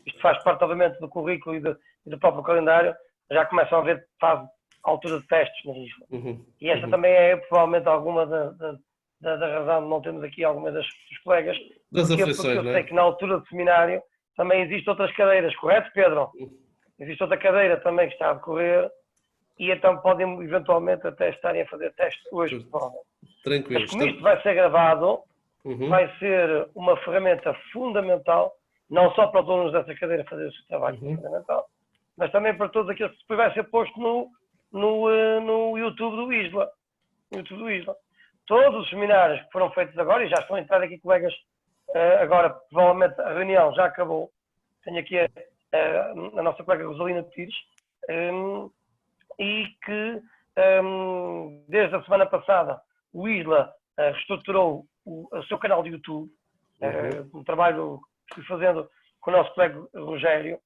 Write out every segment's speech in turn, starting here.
isto faz parte, obviamente, do currículo e do próprio calendário, já começam a haver fase altura de testes na Isla. E esta também é, provavelmente, alguma da razão de não termos aqui algumas dos colegas. Das aflições, porque eu sei que na altura do seminário também existem outras cadeiras, correto, Pedro? Existe outra cadeira também que está a decorrer e então podem eventualmente até estarem a fazer testes hoje. Tranquilo. Mas como isto vai ser gravado, vai ser uma ferramenta fundamental, não só para os alunos dessa cadeira fazer o seu trabalho fundamental, mas também para todos aqueles que depois vai ser posto no YouTube do Isla. Todos os seminários que foram feitos agora, e já estão a entrar aqui colegas, agora provavelmente a reunião já acabou. Tenho aqui a nossa colega Rosalina Pires, e que desde a semana passada o Isla reestruturou o seu canal de YouTube, um trabalho que fui fazendo com o nosso colega Rogério,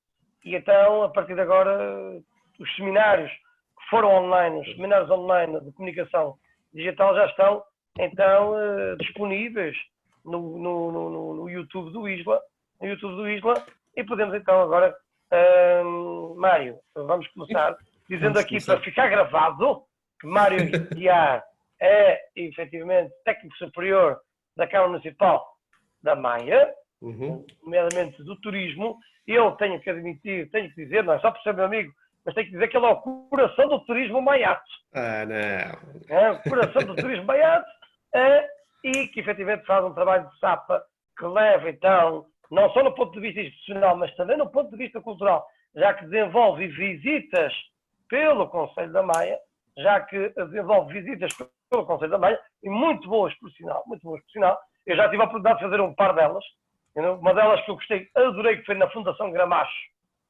e então a partir de agora os seminários que foram online, os seminários online de comunicação digital já estão então disponíveis no YouTube do Isla, e podemos então agora, Mário, vamos começar dizendo aqui para ficar gravado que Mário Guiar é efetivamente técnico superior da Câmara Municipal da Maia, nomeadamente do turismo. Eu tenho que admitir, tenho que dizer, não é só por ser meu amigo, mas tenho que dizer que ele é o coração do turismo maiato. Não. O coração do turismo maiato, e que efetivamente faz um trabalho de sapa que leva então, não só no ponto de vista institucional, mas também no ponto de vista cultural, já que desenvolve visitas pelo Conselho da Maia, e muito boas por sinal. Eu já tive a oportunidade de fazer um par delas. Uma delas que eu gostei, adorei, que foi na Fundação Gramacho,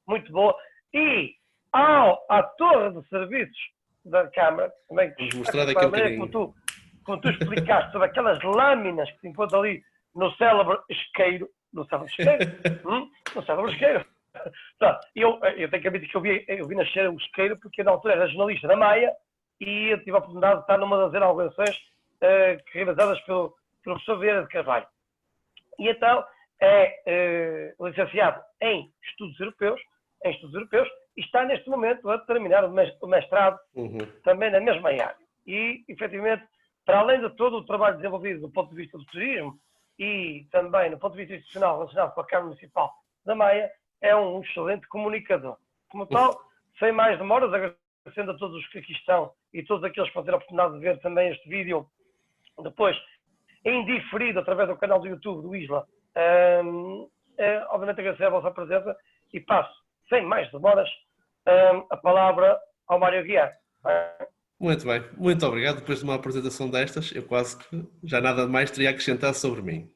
muito boa. E à Torre de Serviços da Câmara, também, como tu explicaste sobre aquelas lâminas que se encontram ali no célebre isqueiro. Eu tenho que admitir que eu vi nascer o isqueiro porque na altura era jornalista da Maia e eu tive a oportunidade de estar numa das inaugurações realizadas pelo professor Vieira de Carvalho. E então é licenciado em Estudos Europeus, e está neste momento a terminar o mestrado também na mesma área. E, efetivamente, para além de todo o trabalho desenvolvido do ponto de vista do turismo e também do ponto de vista institucional relacionado com a Câmara Municipal da Maia, é um excelente comunicador. Como tal, sem mais demoras, agradecendo a todos os que aqui estão e todos aqueles que vão ter a oportunidade de ver também este vídeo depois em diferido através do canal do YouTube do Isla. Obviamente agradecer a vossa presença e passo, sem mais demoras, a palavra ao Mário Guiar. Muito bem, muito obrigado. Depois de uma apresentação destas, eu quase que já nada mais teria acrescentado sobre mim.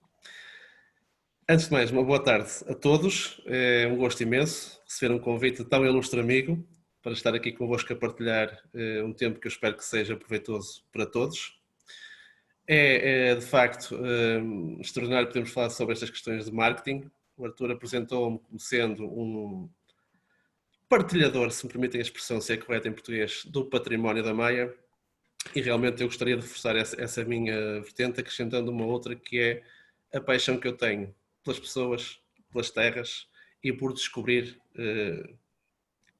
Antes de mais, uma boa tarde a todos. É um gosto imenso receber um convite de tão ilustre amigo para estar aqui convosco a partilhar um tempo que eu espero que seja proveitoso para todos. É de facto extraordinário podermos falar sobre estas questões de marketing. O Arthur apresentou-me como sendo um partilhador, se me permitem a expressão, se é correta em português, do património da Maia, e realmente eu gostaria de reforçar essa minha vertente, acrescentando uma outra que é a paixão que eu tenho pelas pessoas, pelas terras e por descobrir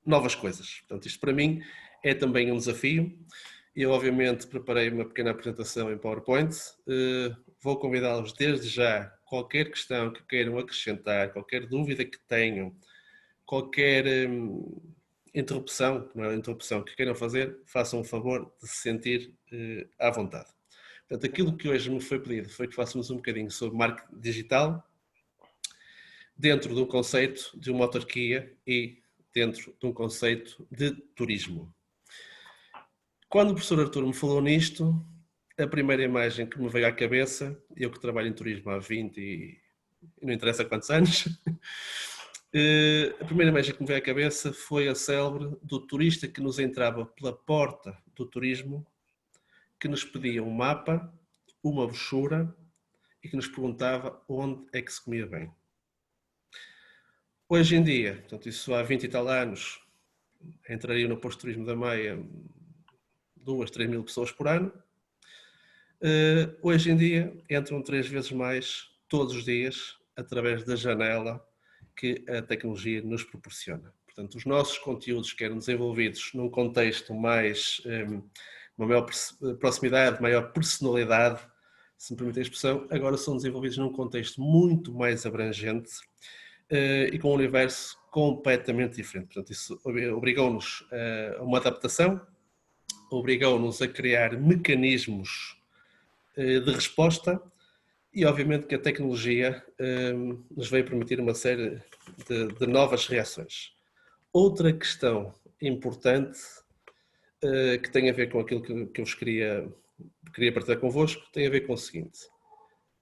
novas coisas. Portanto, isto para mim é também um desafio. Eu obviamente preparei uma pequena apresentação em PowerPoint. Vou convidá-los desde já, qualquer questão que queiram acrescentar, qualquer dúvida que tenham, qualquer interrupção, não é interrupção, que queiram fazer, façam o favor de se sentir à vontade. Portanto, aquilo que hoje me foi pedido foi que façamos um bocadinho sobre marketing digital, dentro de um conceito de uma autarquia e dentro de um conceito de turismo. Quando o professor Arthur me falou nisto, a primeira imagem que me veio à cabeça, eu que trabalho em turismo há 20 e não interessa quantos anos, a primeira imagem que me veio à cabeça foi a célebre do turista que nos entrava pela porta do turismo, que nos pedia um mapa, uma brochura e que nos perguntava onde é que se comia bem. Hoje em dia, portanto, isso há 20 e tal anos, entraria no posto de turismo da Maia 2, 3 mil pessoas por ano. Hoje em dia entram 3 vezes mais todos os dias através da janela que a tecnologia nos proporciona. Portanto, os nossos conteúdos que eram desenvolvidos num contexto mais, uma maior proximidade, maior personalidade, se me permitem a expressão, agora são desenvolvidos num contexto muito mais abrangente e com um universo completamente diferente. Portanto, isso obrigou-nos a uma adaptação, obrigou-nos a criar mecanismos de resposta e, obviamente, que a tecnologia nos veio permitir uma série de novas reações. Outra questão importante que tem a ver com aquilo que eu vos queria partilhar convosco, tem a ver com o seguinte.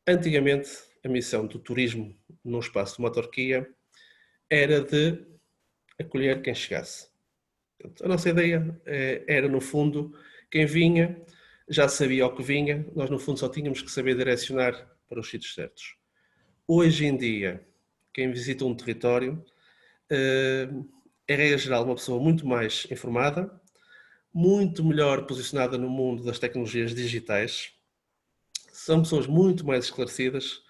Antigamente, a missão do turismo no espaço de uma autarquia era de acolher quem chegasse. Portanto, a nossa ideia era, no fundo, quem vinha já sabia o que vinha, nós, no fundo, só tínhamos que saber direcionar para os sítios certos. Hoje em dia, quem visita um território é, regra geral, uma pessoa muito mais informada, muito melhor posicionada no mundo das tecnologias digitais, são pessoas muito mais esclarecidas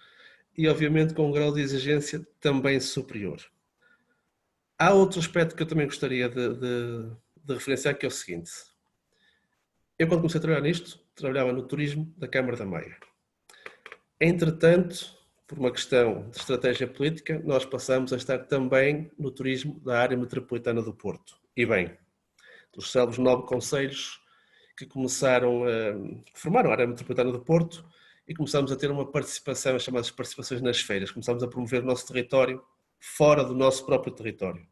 e, obviamente, com um grau de exigência também superior. Há outro aspecto que eu também gostaria de referenciar, que é o seguinte. Eu, quando comecei a trabalhar nisto, trabalhava no turismo da Câmara da Maia. Entretanto, por uma questão de estratégia política, nós passamos a estar também no turismo da área metropolitana do Porto. E bem, dos célebres 9 concelhos que começaram a formaram a área metropolitana do Porto e começamos a ter uma participação, as chamadas participações nas feiras. Começamos a promover o nosso território fora do nosso próprio território.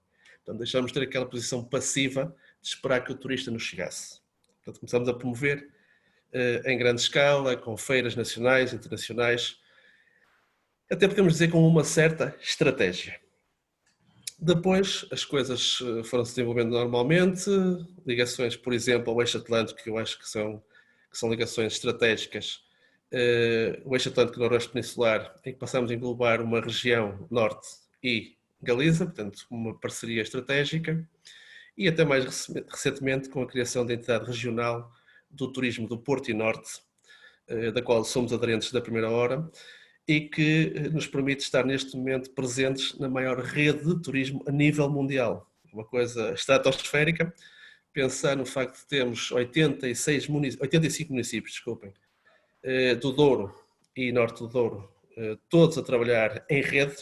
Portanto, deixamos de ter aquela posição passiva de esperar que o turista nos chegasse. Portanto, começamos a promover em grande escala, com feiras nacionais, internacionais, até podemos dizer com uma certa estratégia. Depois as coisas foram se desenvolvendo normalmente, ligações, por exemplo, ao Eixo Atlântico, que eu acho que são ligações estratégicas, o Eixo Atlântico Noroeste Peninsular, em que passamos a englobar uma região norte e Galiza, portanto uma parceria estratégica, e até mais recentemente com a criação da entidade regional do turismo do Porto e Norte, da qual somos aderentes da primeira hora, e que nos permite estar neste momento presentes na maior rede de turismo a nível mundial. Uma coisa estratosférica, pensar no facto de termos 85 municípios, desculpem, do Douro e Norte do Douro, todos a trabalhar em rede,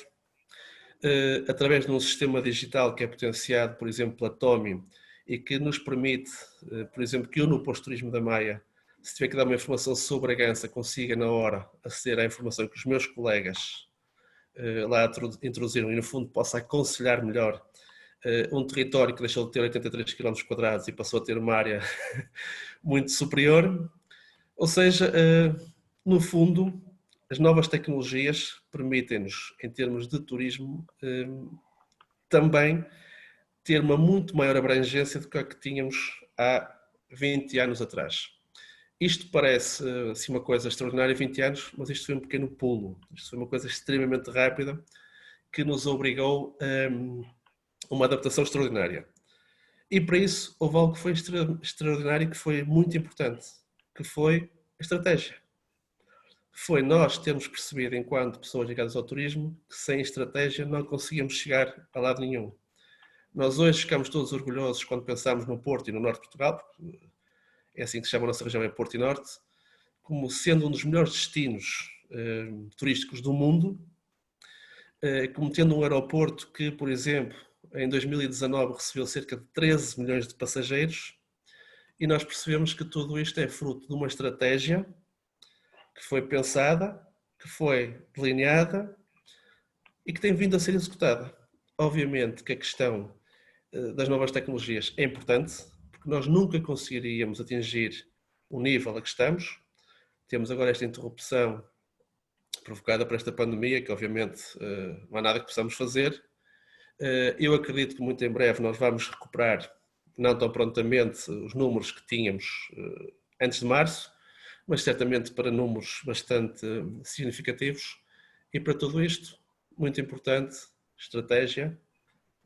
através de um sistema digital que é potenciado, por exemplo, pela TOMI, e que nos permite, por exemplo, que eu no Posto Turismo da Maia, se tiver que dar uma informação sobre a Gança, consiga na hora aceder à informação que os meus colegas lá introduziram e no fundo possa aconselhar melhor um território que deixou de ter 83 km² e passou a ter uma área muito superior. Ou seja, no fundo, as novas tecnologias permitem-nos, em termos de turismo, também ter uma muito maior abrangência do que a que tínhamos há 20 anos atrás. Isto parece assim, uma coisa extraordinária, 20 anos, mas isto foi um pequeno pulo. Isto foi uma coisa extremamente rápida que nos obrigou a uma adaptação extraordinária. E para isso houve algo que foi extraordinário e que foi muito importante, que foi a estratégia. Foi nós termos percebido, enquanto pessoas ligadas ao turismo, que sem estratégia não conseguíamos chegar a lado nenhum. Nós hoje ficamos todos orgulhosos quando pensamos no Porto e no Norte de Portugal, porque é assim que se chama a nossa região, é Porto e Norte, como sendo um dos melhores destinos turísticos do mundo, como tendo um aeroporto que, por exemplo, em 2019 recebeu cerca de 13 milhões de passageiros, e nós percebemos que tudo isto é fruto de uma estratégia que foi pensada, que foi delineada e que tem vindo a ser executada. Obviamente que a questão das novas tecnologias é importante, porque nós nunca conseguiríamos atingir o nível a que estamos. Temos agora esta interrupção provocada por esta pandemia, que obviamente não há nada que possamos fazer. Eu acredito que muito em breve nós vamos recuperar, não tão prontamente, os números que tínhamos antes de março, mas certamente para números bastante significativos. E para tudo isto, muito importante, estratégia,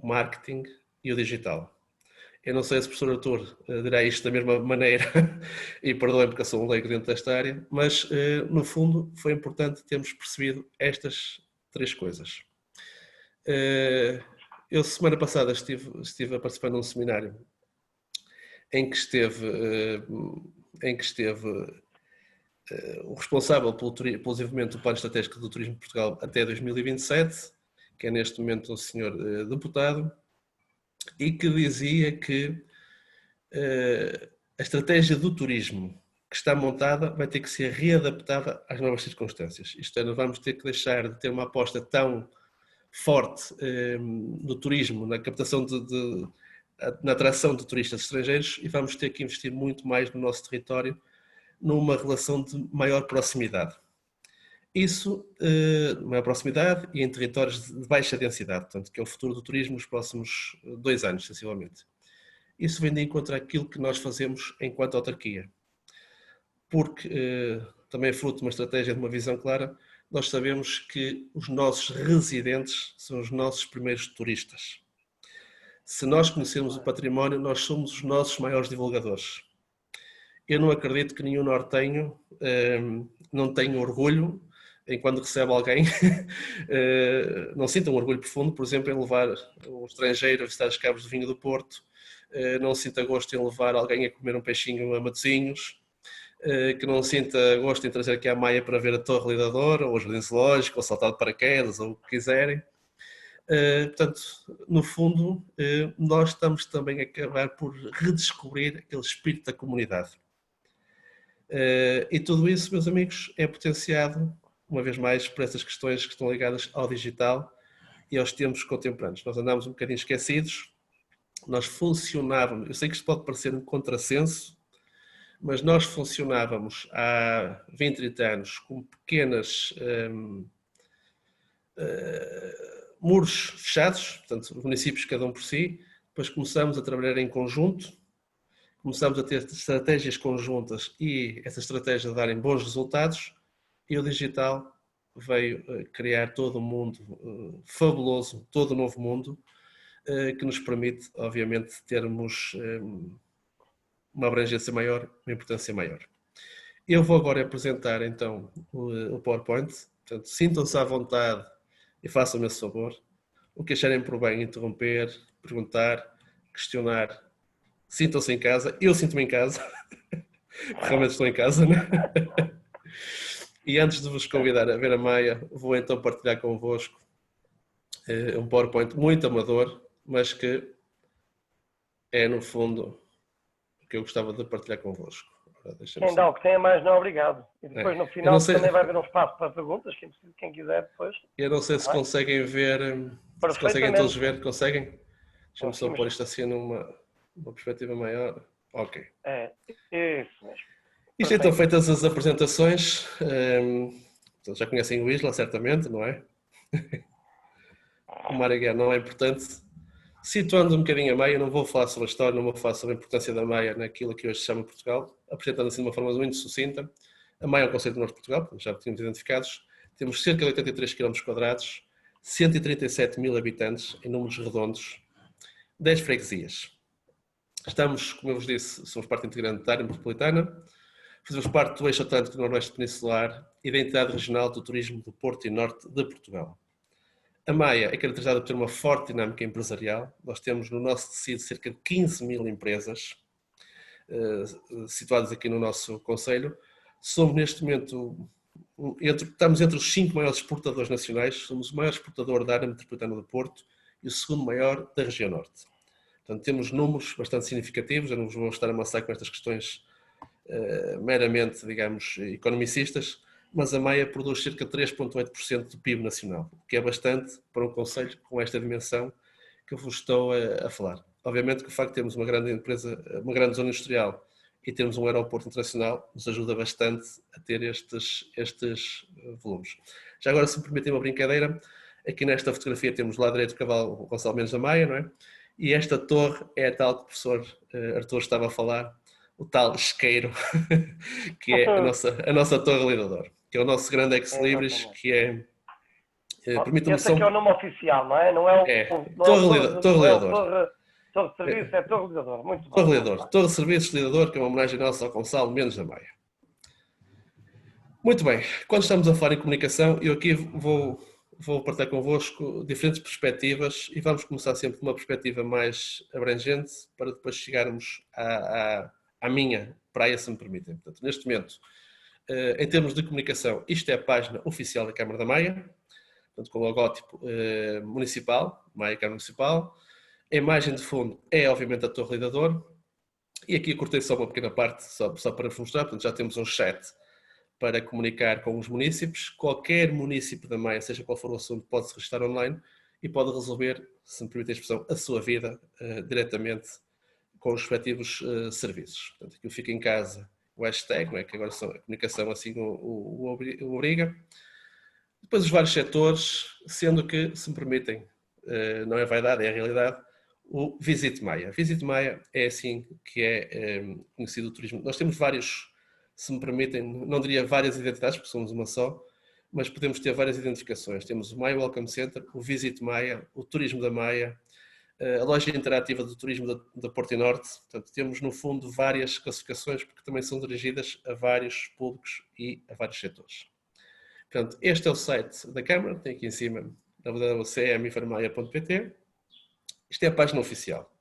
marketing e o digital. Eu não sei se o professor Artur dirá isto da mesma maneira, e perdoem porque eu sou um leigo dentro desta área, mas no fundo foi importante termos percebido estas 3 coisas. Eu, semana passada, estive a participar num seminário em que esteve o responsável pelo desenvolvimento do Plano Estratégico do Turismo de Portugal até 2027, que é neste momento um senhor deputado, e que dizia que a estratégia do turismo que está montada vai ter que ser readaptada às novas circunstâncias. Isto é, nós vamos ter que deixar de ter uma aposta tão forte no turismo, na captação na atração de turistas estrangeiros, e vamos ter que investir muito mais no nosso território, numa relação de maior proximidade. Isso, maior proximidade e em territórios de baixa densidade, portanto, que é o futuro do turismo nos próximos 2 anos, sensivelmente. Isso vem de encontro àquilo que nós fazemos enquanto autarquia. Porque, também é fruto de uma estratégia, de uma visão clara, nós sabemos que os nossos residentes são os nossos primeiros turistas. Se nós conhecermos o património, nós somos os nossos maiores divulgadores. Eu não acredito que nenhum nortenho não tenha orgulho em quando recebe alguém, não sinta um orgulho profundo, por exemplo, em levar um estrangeiro a visitar as Cabos do Vinho do Porto, não sinta gosto em levar alguém a comer um peixinho a Matosinhos, que não sinta gosto em trazer aqui à Maia para ver a Torre Lidador, ou o Jardim Zoológico, ou saltar de paraquedas, ou o que quiserem. Portanto, no fundo, nós estamos também a acabar por redescobrir aquele espírito da comunidade. E tudo isso, meus amigos, é potenciado, uma vez mais, por essas questões que estão ligadas ao digital e aos tempos contemporâneos. Nós andamos um bocadinho esquecidos, nós funcionávamos, eu sei que isto pode parecer um contrassenso, mas nós funcionávamos há 20, 30 anos com pequenas muros fechados, portanto, municípios cada um por si, depois começamos a trabalhar em conjunto, começamos a ter estratégias conjuntas e essa estratégia darem bons resultados, e o digital veio criar todo um mundo fabuloso, todo um novo mundo, que nos permite, obviamente, termos uma abrangência maior, uma importância maior. Eu vou agora apresentar, então, o PowerPoint, portanto, sintam-se à vontade e façam-me esse favor. O que acharem por bem, interromper, perguntar, questionar. Sintam-se em casa. Eu sinto-me em casa. Realmente estou em casa, não é? E antes de vos convidar a ver a Maia, vou então partilhar convosco um PowerPoint muito amador, mas que é, no fundo, o que eu gostava de partilhar convosco. Quem dá o que tem é mais não obrigado. E depois, no final, também vai haver um espaço para perguntas, quem quiser depois. Eu não sei se conseguem ver, se conseguem todos ver, conseguem? Deixa-me só pôr isto assim numa perspectiva maior. Ok. É, isso mesmo. Isto então, feitas as apresentações, já conhecem o Isla, certamente, não é? O Marigué não é importante. Situando um bocadinho a Maia, não vou falar sobre a história, não vou falar sobre a importância da Maia naquilo que hoje se chama Portugal, apresentando assim de uma forma muito sucinta. A Maia é um conceito do Norte de Portugal, já tínhamos identificados. Temos cerca de 83 km², 137 mil habitantes, em números redondos, 10 freguesias. Estamos, como eu vos disse, somos parte integrante da área metropolitana, fazemos parte do eixo Atlântico do Noroeste Peninsular e da entidade regional do turismo do Porto e Norte de Portugal. A Maia é caracterizada por ter uma forte dinâmica empresarial. Nós temos no nosso tecido cerca de 15 mil empresas situadas aqui no nosso concelho. Somos neste momento, estamos entre os 5 maiores exportadores nacionais, somos o maior exportador da área metropolitana do Porto e o segundo maior da região norte. Portanto, temos números bastante significativos, eu não vos vou estar a amassar com estas questões meramente, digamos, economicistas, mas a Maia produz cerca de 3,8% do PIB nacional, o que é bastante para um concelho com esta dimensão que eu vos estou a falar. Obviamente que o facto de termos uma grande empresa, uma grande zona industrial e termos um aeroporto internacional nos ajuda bastante a ter estes volumes. Já agora, se me permitem uma brincadeira, aqui nesta fotografia temos lá direito o Cavalo Gonçalo Mendes da Maia, não é? E esta torre é a tal que o professor Artur estava a falar, o tal isqueiro, que é a nossa Torre Lidador, que é o nosso grande ex-libris, que é... Esse aqui é o nome oficial, não é? Não é Torre Lidador. Torre de Serviços, é Torre Lidador. Muito bom. Torre Lidador. Torre de Serviços Lidador, que é uma homenagem nossa ao Gonçalo Mendes da Maia. Muito bem. Quando estamos a falar em comunicação, eu aqui vou vou partilhar convosco diferentes perspectivas e vamos começar sempre com uma perspectiva mais abrangente para depois chegarmos à minha praia, se me permitem. Portanto, neste momento, em termos de comunicação, isto é a página oficial da Câmara da Maia, portanto, com o logótipo municipal, Maia Câmara Municipal. A imagem de fundo é, obviamente, a Torre Lidador. E aqui eu cortei só uma pequena parte, só para vos mostrar. Portanto, já temos um chat para comunicar com os munícipes. Qualquer munícipe da Maia, seja qual for o assunto, pode se registrar online e pode resolver, se me permite a expressão, a sua vida diretamente com os respectivos serviços. Portanto, aqui eu fico em casa, o hashtag, não é? Que agora a comunicação assim o obriga. Depois os vários setores, sendo que, se me permitem, não é vaidade, é a realidade, o Visit Maia. Visit Maia é assim que é conhecido o turismo. Nós temos vários, se me permitem, não diria várias identidades, porque somos uma só, mas podemos ter várias identificações. Temos o Maia Welcome Center, o Visit Maia, o Turismo da Maia, a loja interativa do turismo da Porto e Norte. Portanto, temos no fundo várias classificações, porque também são dirigidas a vários públicos e a vários setores. Portanto, este é o site da Câmara, tem aqui em cima www.cminformaia.pt. Isto é a página oficial.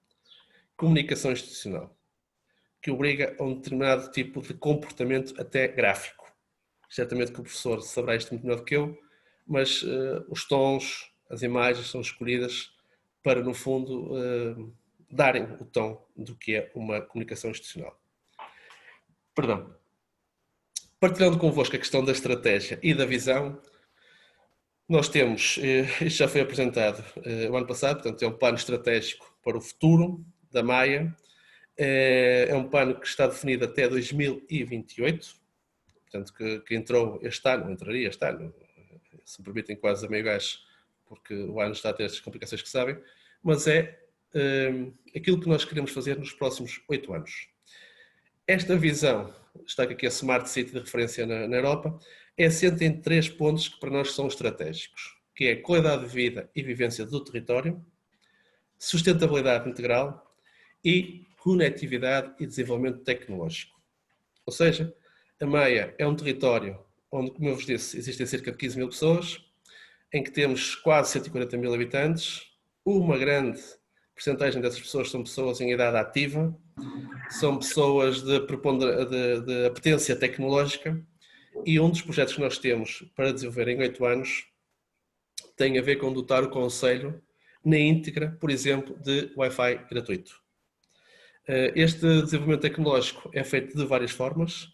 Comunicação institucional, que obriga a um determinado tipo de comportamento até gráfico. Certamente que o professor saberá isto muito melhor do que eu, mas os tons, as imagens são escolhidas para, no fundo, darem o tom do que é uma comunicação institucional. Perdão. Partilhando convosco a questão da estratégia e da visão, nós temos, isto já foi apresentado o ano passado, portanto é um plano estratégico para o futuro da Maia, é um plano que está definido até 2028, portanto que entrou este ano, entraria este ano, se me permitem quase a meio gás, porque o ano está a ter estas complicações que sabem, mas é aquilo que nós queremos fazer nos próximos 8 anos. Esta visão, está aqui a Smart City de referência na Europa, é assente em 3 pontos que para nós são estratégicos, que é qualidade de vida e vivência do território, sustentabilidade integral e conectividade e desenvolvimento tecnológico. Ou seja, a Maia é um território onde, como eu vos disse, existem cerca de 15 mil pessoas, em que temos quase 140 mil habitantes, uma grande porcentagem dessas pessoas são pessoas em idade ativa, são pessoas de apetência tecnológica, e um dos projetos que nós temos para desenvolver em 8 anos tem a ver com dotar o Conselho na íntegra, por exemplo, de Wi-Fi gratuito. Este desenvolvimento tecnológico é feito de várias formas,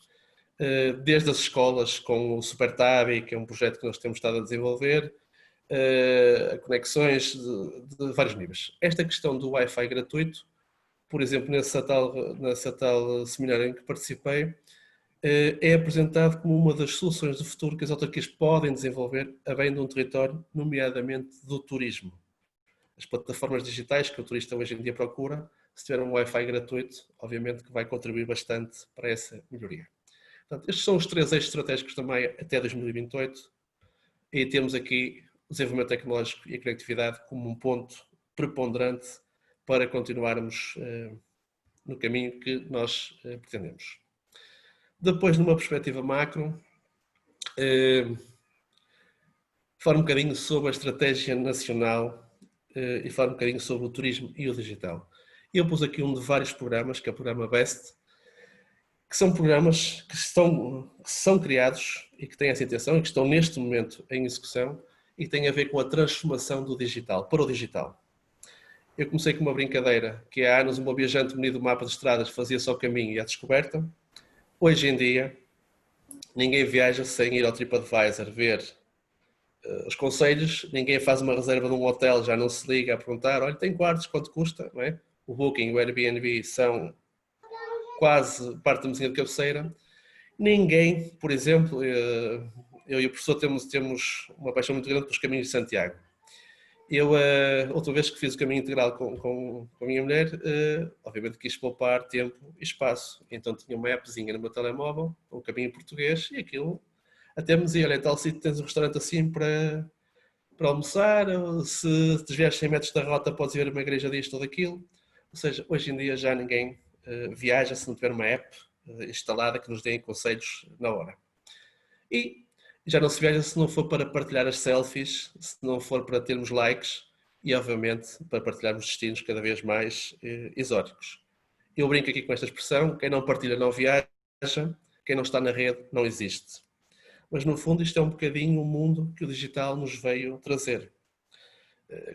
desde as escolas com o SuperTabi, que é um projeto que nós temos estado a desenvolver, conexões de vários níveis. Esta questão do Wi-Fi gratuito, por exemplo, nessa tal seminário em que participei, é apresentado como uma das soluções de futuro que as autarquias podem desenvolver a bem de um território, nomeadamente do turismo. As plataformas digitais que o turista hoje em dia procura, se tiver um Wi-Fi gratuito, obviamente que vai contribuir bastante para essa melhoria. Portanto, estes são os 3 eixos estratégicos da Maia até 2028 e temos aqui o desenvolvimento tecnológico e a conectividade como um ponto preponderante para continuarmos no caminho que nós pretendemos. Depois, numa perspectiva macro, falar um bocadinho sobre a estratégia nacional e falar um bocadinho sobre o turismo e o digital. Eu pus aqui um de vários programas, que é o programa BEST, que são programas que são criados e que têm essa intenção e que estão neste momento em execução e que têm a ver com a transformação do digital para o digital. Eu comecei com uma brincadeira, que há anos um viajante munido do mapa de estradas fazia só o caminho e a descoberta. Hoje em dia, ninguém viaja sem ir ao TripAdvisor ver os conselhos, ninguém faz uma reserva de um hotel, já não se liga a perguntar, olha, tem quartos, quanto custa? Não é? O Booking, o Airbnb são quase parte da mesinha de cabeceira. Ninguém, por exemplo, eu e o professor temos uma paixão muito grande pelos caminhos de Santiago. Eu, outra vez que fiz o caminho integral com a minha mulher, obviamente quis poupar tempo e espaço. Então tinha uma appzinha no meu telemóvel, um caminho português, e aquilo até me dizia, olha, tal sítio tens um restaurante assim para almoçar, se desviares 100 metros da rota podes ver uma igreja disto ou daquilo. Ou seja, hoje em dia já ninguém viaja se não tiver uma app instalada que nos dê conselhos na hora. E Já não se viaja se não for para partilhar as selfies, se não for para termos likes e, obviamente, para partilharmos destinos cada vez mais exóticos. Eu brinco aqui com esta expressão: quem não partilha não viaja, quem não está na rede não existe. Mas, no fundo, isto é um bocadinho o mundo que o digital nos veio trazer.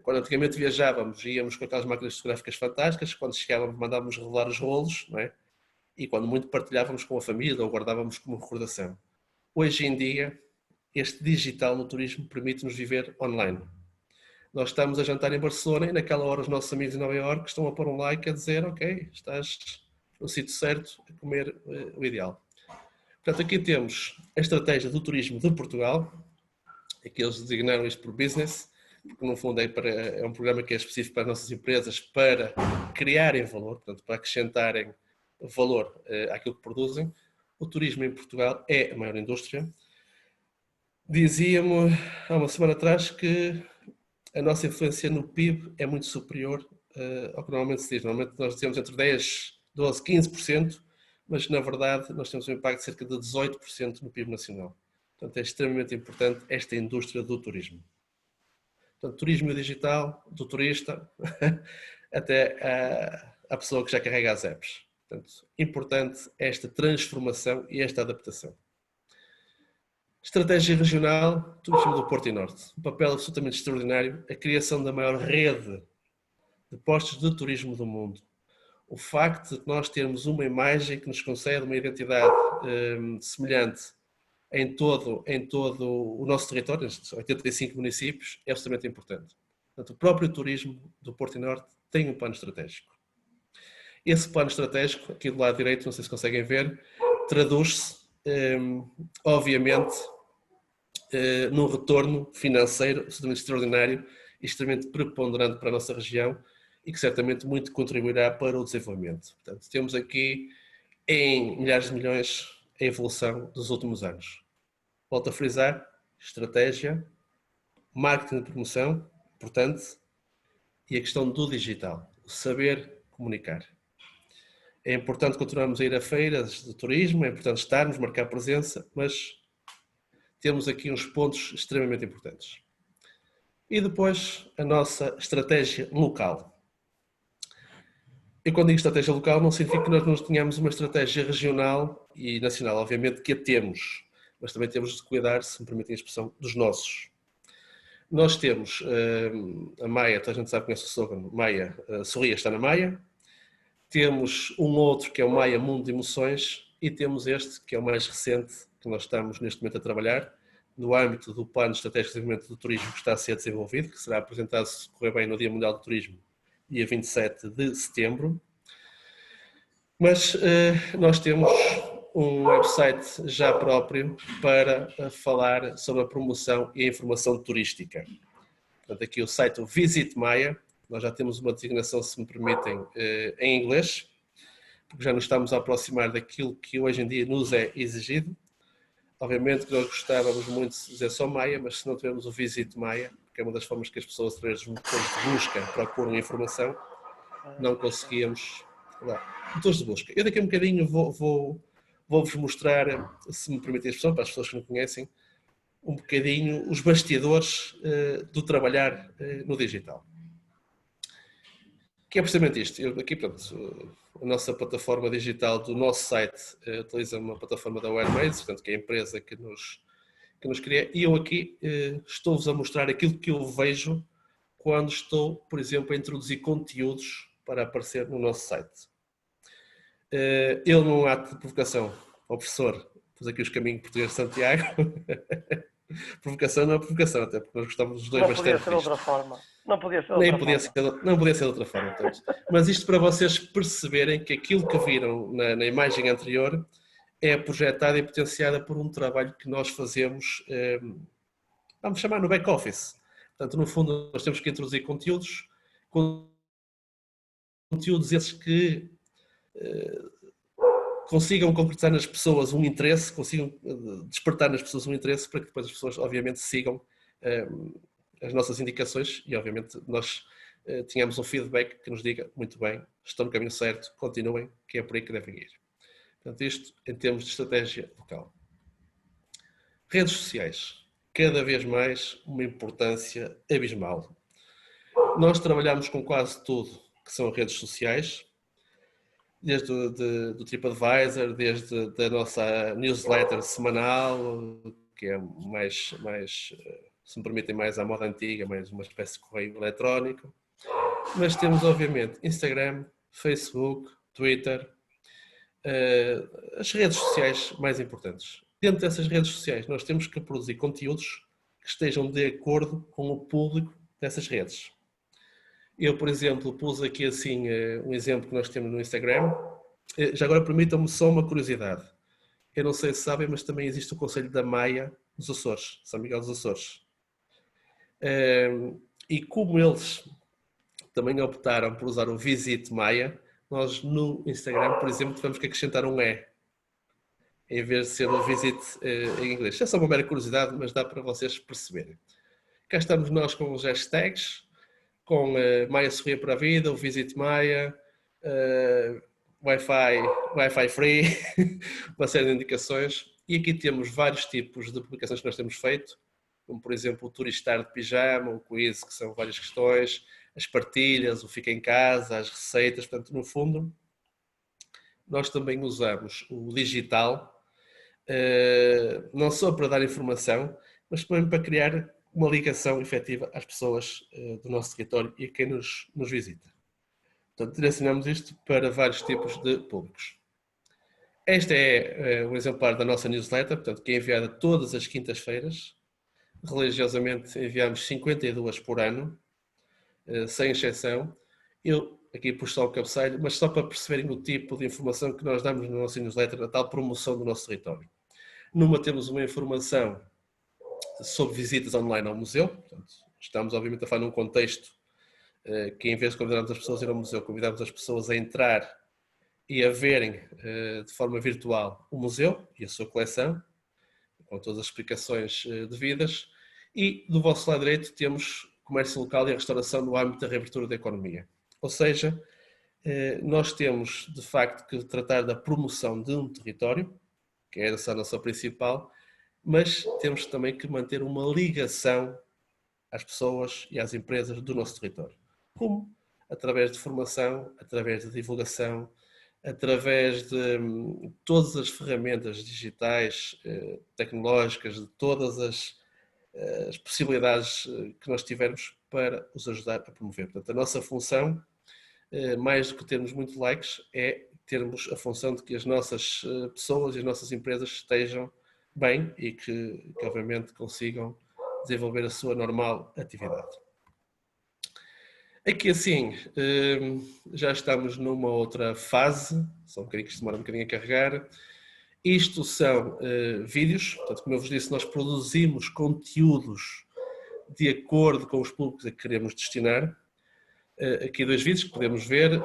Quando antigamente viajávamos, íamos com aquelas máquinas fotográficas fantásticas, quando chegávamos mandávamos revelar os rolos, não é? E quando muito partilhávamos com a família ou guardávamos como recordação. Hoje em dia, este digital no turismo permite-nos viver online. Nós estamos a jantar em Barcelona e naquela hora os nossos amigos em Nova Iorque estão a pôr um like a dizer: ok, estás no sítio certo a comer o ideal. Portanto, aqui temos a estratégia do turismo de Portugal. Aqui eles designaram isto por business, porque no fundo é um programa que é específico para as nossas empresas para criarem valor, portanto, para acrescentarem valor àquilo que produzem. O turismo em Portugal é a maior indústria. Dizia-me há uma semana atrás que a nossa influência no PIB é muito superior ao que normalmente se diz. Normalmente nós dizemos entre 10, 12, 15%, mas na verdade nós temos um impacto de cerca de 18% no PIB nacional. Portanto, é extremamente importante esta indústria do turismo. Portanto, turismo digital, do turista até a pessoa que já carrega as apps. Portanto, importante esta transformação e esta adaptação. Estratégia regional, turismo do Porto e Norte. Um papel absolutamente extraordinário, a criação da maior rede de postos de turismo do mundo. O facto de nós termos uma imagem que nos concede uma identidade semelhante em todo o nosso território, nestes 85 municípios, é absolutamente importante. Portanto, o próprio turismo do Porto e Norte tem um plano estratégico. Esse plano estratégico, aqui do lado direito, não sei se conseguem ver, traduz-se, obviamente, num retorno financeiro absolutamente extraordinário e extremamente preponderante para a nossa região e que certamente muito contribuirá para o desenvolvimento. Portanto, temos aqui em milhares de milhões a evolução dos últimos anos. Volto a frisar, estratégia, marketing de promoção, importante, e a questão do digital, o saber comunicar. É importante continuarmos a ir a feiras de turismo, é importante estarmos, marcar presença, mas temos aqui uns pontos extremamente importantes. E depois a nossa estratégia local. E quando digo estratégia local, não significa que nós não tenhamos uma estratégia regional e nacional, obviamente que a temos, mas também temos de cuidar, se me permitem a expressão, dos nossos. Nós temos a Maia, toda a gente sabe que conhece o slogan, Maia, Sorria está na Maia. Temos um outro que é o Maia Mundo de Emoções e temos este que é o mais recente, que nós estamos neste momento a trabalhar, no âmbito do Plano Estratégico de Desenvolvimento do Turismo que está a ser desenvolvido, que será apresentado, se correr bem, no Dia Mundial do Turismo, dia 27 de setembro. Mas nós temos um website já próprio para falar sobre a promoção e a informação turística. Portanto, aqui o site Visit Maia, nós já temos uma designação, se me permitem, em inglês, porque já nos estamos a aproximar daquilo que hoje em dia nos é exigido. Obviamente que nós gostávamos muito de dizer só Maia, mas se não tivermos o Visit Maia, que é uma das formas que as pessoas, através dos motores de busca, procuram informação, não conseguíamos... Motores de busca. Eu daqui a um bocadinho vou-vos mostrar, se me permitem a expressão, para as pessoas que não conhecem, um bocadinho os bastidores do trabalhar no digital. Que é precisamente isto. Eu aqui, pronto, a nossa plataforma digital do nosso site utiliza uma plataforma da Airmaze, portanto, que é a empresa que nos cria, e eu aqui estou-vos a mostrar aquilo que eu vejo quando estou, por exemplo, a introduzir conteúdos para aparecer no nosso site. Eu, num ato de provocação ao professor, pus aqui os caminhos portugueses de Santiago. Provocação não é provocação, até porque nós gostamos dos dois Não bastante. podia ser de outra forma. Não podia ser de Nem outra podia forma. ser, não podia ser de outra forma. Portanto. Mas isto para vocês perceberem que aquilo que viram na imagem anterior é projetada e potenciada por um trabalho que nós fazemos, vamos chamar no back-office. Portanto, no fundo, nós temos que introduzir conteúdos esses que consigam concretizar nas pessoas um interesse, consigam despertar nas pessoas um interesse para que depois as pessoas, obviamente, sigam as nossas indicações e, obviamente, nós tenhamos um feedback que nos diga, muito bem, estão no caminho certo, continuem, que é por aí que devem ir. Portanto, isto em termos de estratégia local. Redes sociais. Cada vez mais uma importância abismal. Nós trabalhamos com quase tudo que são redes sociais, desde do TripAdvisor, desde a nossa newsletter semanal, que é mais, se me permitem, mais à moda antiga, mais uma espécie de correio eletrónico. Mas temos, obviamente, Instagram, Facebook, Twitter, as redes sociais mais importantes. Dentro dessas redes sociais, nós temos que produzir conteúdos que estejam de acordo com o público dessas redes. Eu, por exemplo, pus aqui assim um exemplo que nós temos no Instagram. Já agora permitam-me só uma curiosidade. Eu não sei se sabem, mas também existe o Conselho da Maia nos Açores, São Miguel dos Açores. E como eles também optaram por usar o Visit Maia, nós no Instagram, por exemplo, tivemos que acrescentar um E, em vez de ser o Visit em inglês. É só uma mera curiosidade, mas dá para vocês perceberem. Cá estamos nós com os hashtags, com Maia Sorria para a Vida, o Visit Maia, Wi-Fi Free, uma série de indicações. E aqui temos vários tipos de publicações que nós temos feito, como por exemplo o turistar de pijama, o quiz, que são várias questões, as partilhas, o fica em casa, as receitas. Portanto, no fundo, nós também usamos o digital, não só para dar informação, mas também para criar uma ligação efetiva às pessoas do nosso território e a quem nos visita. Portanto, direcionamos isto para vários tipos de públicos. Este é um exemplar da nossa newsletter, portanto, que é enviada todas as quintas-feiras. Religiosamente enviamos 52 por ano, sem exceção. Eu aqui pus só o cabeceiro, mas só para perceberem o tipo de informação que nós damos na nossa newsletter, a tal promoção do nosso território. Numa temos uma informação sobre visitas online ao museu. Portanto, estamos obviamente a falar num contexto que em vez de convidarmos as pessoas a ir ao museu, convidamos as pessoas a entrar e a verem de forma virtual o museu e a sua coleção, com todas as explicações devidas. E do vosso lado direito temos comércio local e a restauração no âmbito da reabertura da economia. Ou seja, nós temos de facto que tratar da promoção de um território, que é essa a nossa principal, mas temos também que manter uma ligação às pessoas e às empresas do nosso território. Como? Através de formação, através de divulgação, através de todas as ferramentas digitais, tecnológicas, de todas as possibilidades que nós tivermos para os ajudar a promover. Portanto, a nossa função, mais do que termos muitos likes, é termos a função de que as nossas pessoas e as nossas empresas estejam bem e que obviamente consigam desenvolver a sua normal atividade. Aqui assim, já estamos numa outra fase, só um bocadinho que isto demora um bocadinho a carregar. Isto são vídeos, portanto, como eu vos disse, nós produzimos conteúdos de acordo com os públicos a que queremos destinar. Aqui 2 vídeos que podemos ver.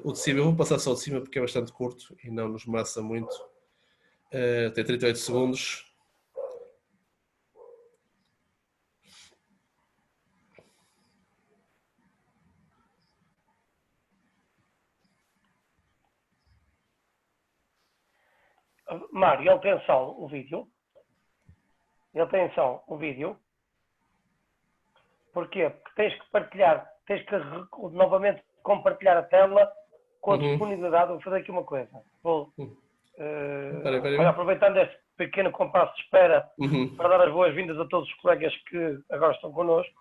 O de cima, eu vou passar só o de cima porque é bastante curto e não nos massa muito. Tem 38 segundos. Mário, ele tem só o vídeo. Ele tem só o vídeo. Porquê? Porque tens que partilhar, tens que novamente compartilhar a tela com a disponibilidade. Vou fazer aqui uma coisa. Vou, olha, aproveitando este pequeno compasso de espera para dar as boas-vindas a todos os colegas que agora estão connosco,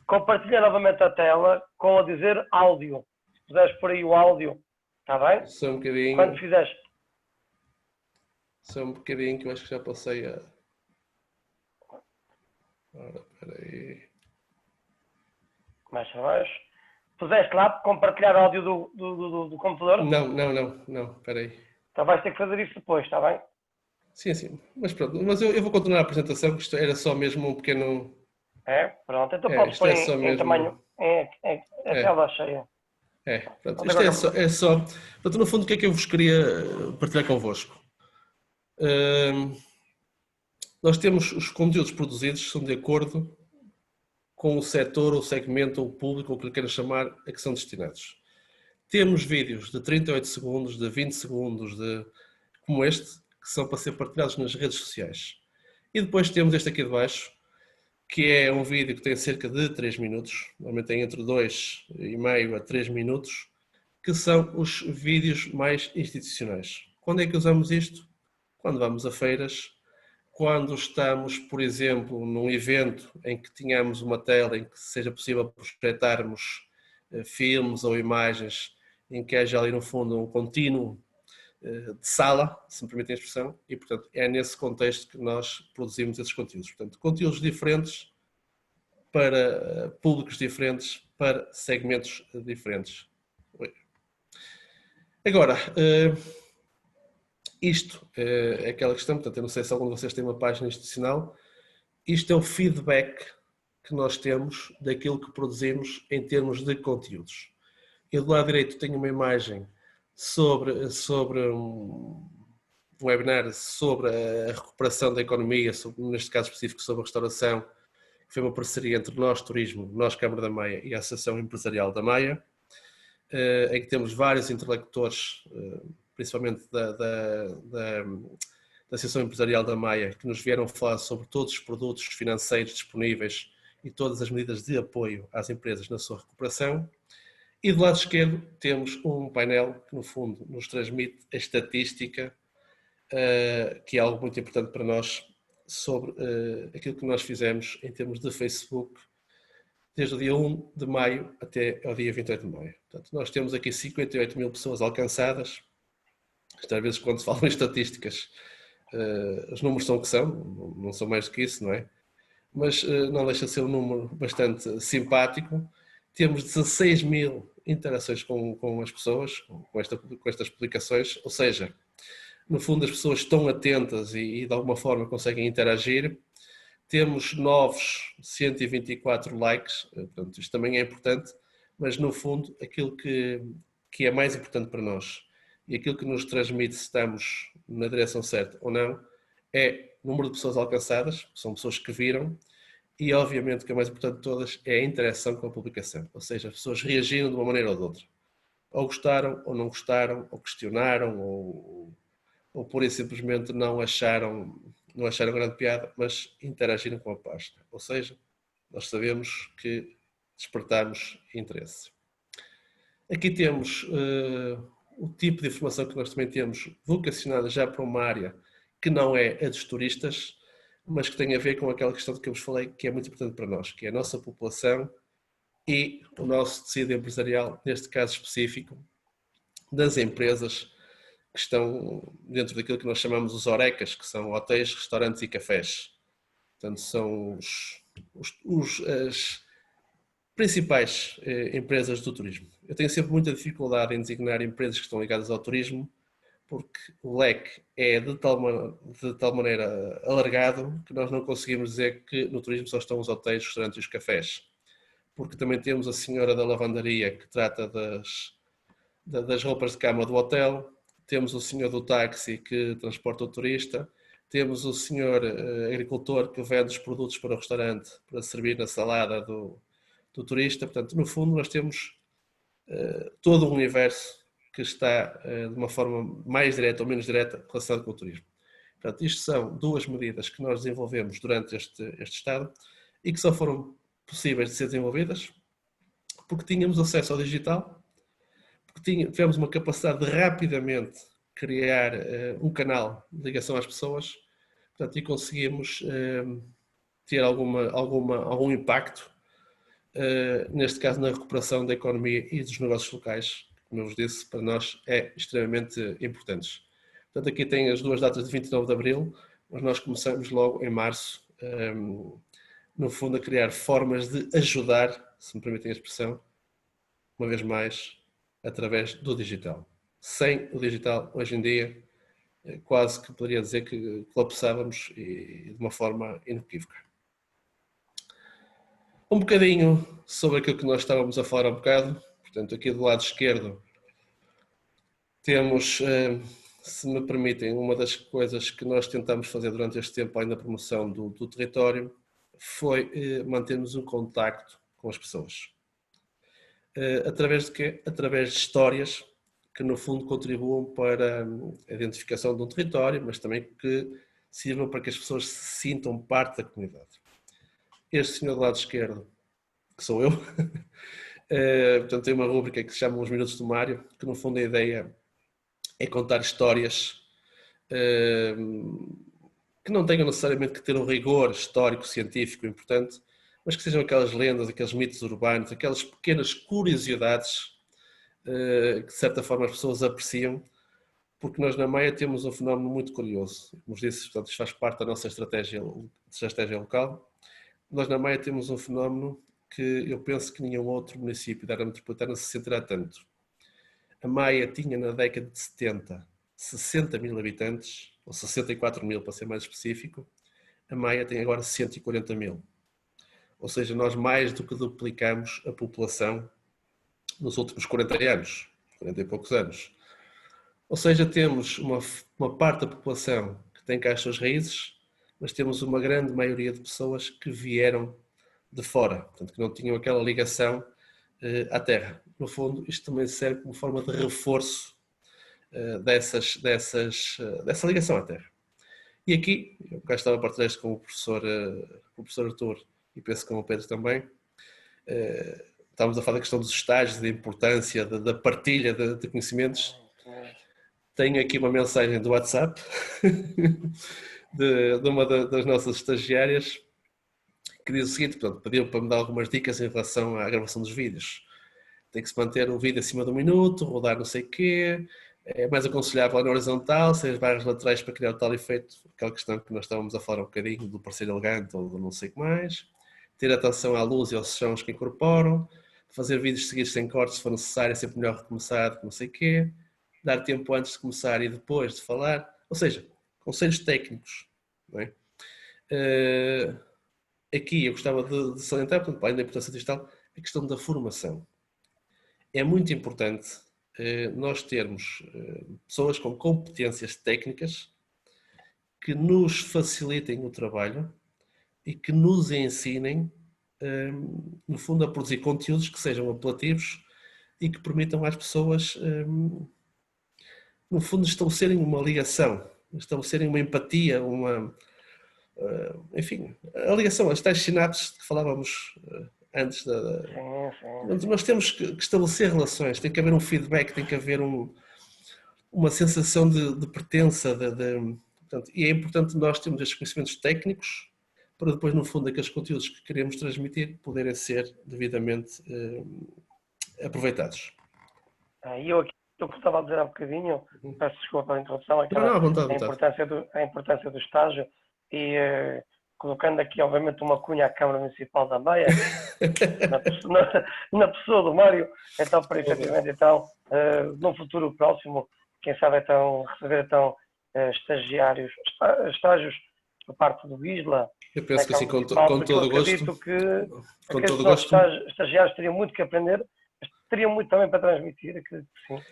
compartilha novamente a tela com a dizer áudio. Se puderes por aí o áudio, está bem? Só um bocadinho. Quando fizeres. Só um bocadinho que eu acho que já passei a... Ora, espera aí. Mais abaixo. Puseste lá compartilhar áudio do computador? Não, espera aí. Então vais ter que fazer isso depois, está bem? Sim, mas pronto, mas eu vou continuar a apresentação, que isto era só mesmo um pequeno... É, pronto, então podes pôr em mesmo... tamanho, a tela cheia. Pronto, isto é só... Portanto, no fundo, o que é que eu vos queria partilhar convosco? Nós temos os conteúdos produzidos, são de acordo com o setor, o segmento, ou o público, ou o que lhe queiram chamar, a que são destinados. Temos vídeos de 38 segundos, de 20 segundos, como este, que são para ser partilhados nas redes sociais. E depois temos este aqui de baixo, que é um vídeo que tem cerca de 3 minutos, normalmente tem entre 2,5 a 3 minutos, que são os vídeos mais institucionais. Quando é que usamos isto? Quando vamos a feiras, quando estamos, por exemplo, num evento em que tenhamos uma tela em que seja possível projetarmos filmes ou imagens, em que haja ali no fundo um contínuo de sala, se me permitem a expressão, e portanto é nesse contexto que nós produzimos esses conteúdos. Portanto, conteúdos diferentes para públicos diferentes, para segmentos diferentes. Agora, isto é aquela questão, portanto, eu não sei se algum de vocês tem uma página institucional, isto é o feedback que nós temos daquilo que produzimos em termos de conteúdos. Eu do lado direito tenho uma imagem sobre um webinar sobre a recuperação da economia, neste caso específico sobre a restauração, que foi uma parceria entre nós, Turismo, nós, Câmara da Maia e a Associação Empresarial da Maia, em que temos vários interlocutores, principalmente da Associação Empresarial da Maia, que nos vieram falar sobre todos os produtos financeiros disponíveis e todas as medidas de apoio às empresas na sua recuperação. E do lado esquerdo temos um painel que, no fundo, nos transmite a estatística, que é algo muito importante para nós, sobre aquilo que nós fizemos em termos de Facebook, desde o dia 1 de maio até ao dia 28 de maio. Portanto, nós temos aqui 58 mil pessoas alcançadas. Às vezes, quando se falam em estatísticas, os números são o que são, não são mais do que isso, não é? Mas não deixa de ser um número bastante simpático. Temos 16 mil interações com as pessoas, com estas publicações, ou seja, no fundo as pessoas estão atentas e de alguma forma conseguem interagir. Temos novos 124 likes, portanto isto também é importante, mas no fundo aquilo que é mais importante para nós e aquilo que nos transmite se estamos na direção certa ou não é o número de pessoas alcançadas, são pessoas que viram, e obviamente que a mais importante de todas é a interação com a publicação, ou seja, as pessoas reagiram de uma maneira ou de outra. Ou gostaram, ou não gostaram, ou questionaram, ou pura e simplesmente não acharam grande piada, mas interagiram com a página. Ou seja, nós sabemos que despertamos interesse. Aqui temos o tipo de informação que nós também temos vocacionada já para uma área que não é a dos turistas, mas que tem a ver com aquela questão de que eu vos falei, que é muito importante para nós, que é a nossa população e o nosso tecido empresarial, neste caso específico, das empresas que estão dentro daquilo que nós chamamos os horecas, que são hotéis, restaurantes e cafés. Portanto, são as principais empresas do turismo. Eu tenho sempre muita dificuldade em designar empresas que estão ligadas ao turismo, porque o leque é de tal maneira alargado que nós não conseguimos dizer que no turismo só estão os hotéis, os restaurantes e os cafés. Porque também temos a senhora da lavandaria que trata das roupas de cama do hotel, temos o senhor do táxi que transporta o turista, temos o senhor agricultor que vende os produtos para o restaurante para servir na salada do turista. Portanto, no fundo, nós temos todo um universo que está de uma forma mais direta ou menos direta relacionado com o turismo. Portanto, isto são duas medidas que nós desenvolvemos durante este estado e que só foram possíveis de ser desenvolvidas porque tínhamos acesso ao digital, porque tivemos uma capacidade de rapidamente criar um canal de ligação às pessoas, portanto, e conseguimos ter algum impacto, neste caso na recuperação da economia e dos negócios locais, que, como eu vos disse, para nós é extremamente importantes. Portanto, aqui tem as duas datas de 29 de abril, mas nós começamos logo em março, no fundo, a criar formas de ajudar, se me permitem a expressão, uma vez mais, através do digital. Sem o digital, hoje em dia, quase que poderia dizer que colapsávamos e de uma forma inequívoca. Um bocadinho sobre aquilo que nós estávamos a falar há um bocado. Portanto, aqui do lado esquerdo temos, se me permitem, uma das coisas que nós tentamos fazer durante este tempo, além da promoção do território, foi mantermos um contacto com as pessoas. Através de quê? Através de histórias que, no fundo, contribuam para a identificação de um território, mas também que sirvam para que as pessoas se sintam parte da comunidade. Este senhor do lado esquerdo, que sou eu, portanto, tem uma rúbrica que se chama Os Minutos do Mário, que no fundo a ideia é contar histórias que não tenham necessariamente que ter um rigor histórico, científico importante, mas que sejam aquelas lendas, aqueles mitos urbanos, aquelas pequenas curiosidades que de certa forma as pessoas apreciam, porque nós na Maia temos um fenómeno muito curioso. Como disse, portanto, isto faz parte da nossa estratégia local. Nós na Maia temos um fenómeno que eu penso que nenhum outro município da área metropolitana se sentirá tanto. A Maia tinha na década de 70 60 mil habitantes, ou 64 mil para ser mais específico. A Maia tem agora 140 mil. Ou seja, nós mais do que duplicamos a população nos últimos 40 anos, 40 e poucos anos. Ou seja, temos uma parte da população que tem cá as suas raízes, mas temos uma grande maioria de pessoas que vieram de fora, portanto, que não tinham aquela ligação à terra. No fundo, isto também serve como forma de reforço dessa ligação à terra. E aqui, eu cá estava a partilhar isto com o professor Artur, e penso que com o Pedro também, estávamos a falar da questão dos estágios, da importância da partilha de conhecimentos. Tenho aqui uma mensagem do WhatsApp de uma das nossas estagiárias que diz o seguinte, portanto, pediu para me dar algumas dicas em relação à gravação dos vídeos. Tem que se manter o vídeo acima de 1 minuto, rodar não sei o quê, é mais aconselhável na horizontal, sem as barras laterais para criar o tal efeito, aquela questão que nós estávamos a falar um bocadinho, do parecer elegante ou do não sei o que mais, ter atenção à luz e aos sons que incorporam, fazer vídeos seguidos sem cortes se for necessário, é sempre melhor recomeçar, não sei o quê, dar tempo antes de começar e depois de falar, ou seja, conselhos técnicos. Não é? Aqui eu gostava de salientar, portanto, além da importância digital, a questão da formação. É muito importante nós termos pessoas com competências técnicas que nos facilitem o trabalho e que nos ensinem, no fundo, a produzir conteúdos que sejam apelativos e que permitam às pessoas, no fundo, estabelecerem uma ligação, estabelecerem uma empatia, enfim, a ligação, as tais sinapses que falávamos antes Sim. Nós temos que estabelecer relações, tem que haver um feedback, tem que haver uma sensação de pertença, portanto, e é importante nós termos estes conhecimentos técnicos para depois, no fundo, aqueles conteúdos que queremos transmitir poderem ser devidamente aproveitados. E eu aqui, o que eu estava a dizer há bocadinho, peço desculpa pela interrupção, a importância do estágio e colocando aqui, obviamente, uma cunha à Câmara Municipal da Maia, na pessoa do Mário, então, para efetivamente, então, num futuro próximo, quem sabe, então, receber, então, estágios por parte do Isla. Eu penso que assim, com todo o gosto. Acredito que esses nossos estagiários teriam muito que aprender, mas teriam muito também para transmitir, acredito que sim.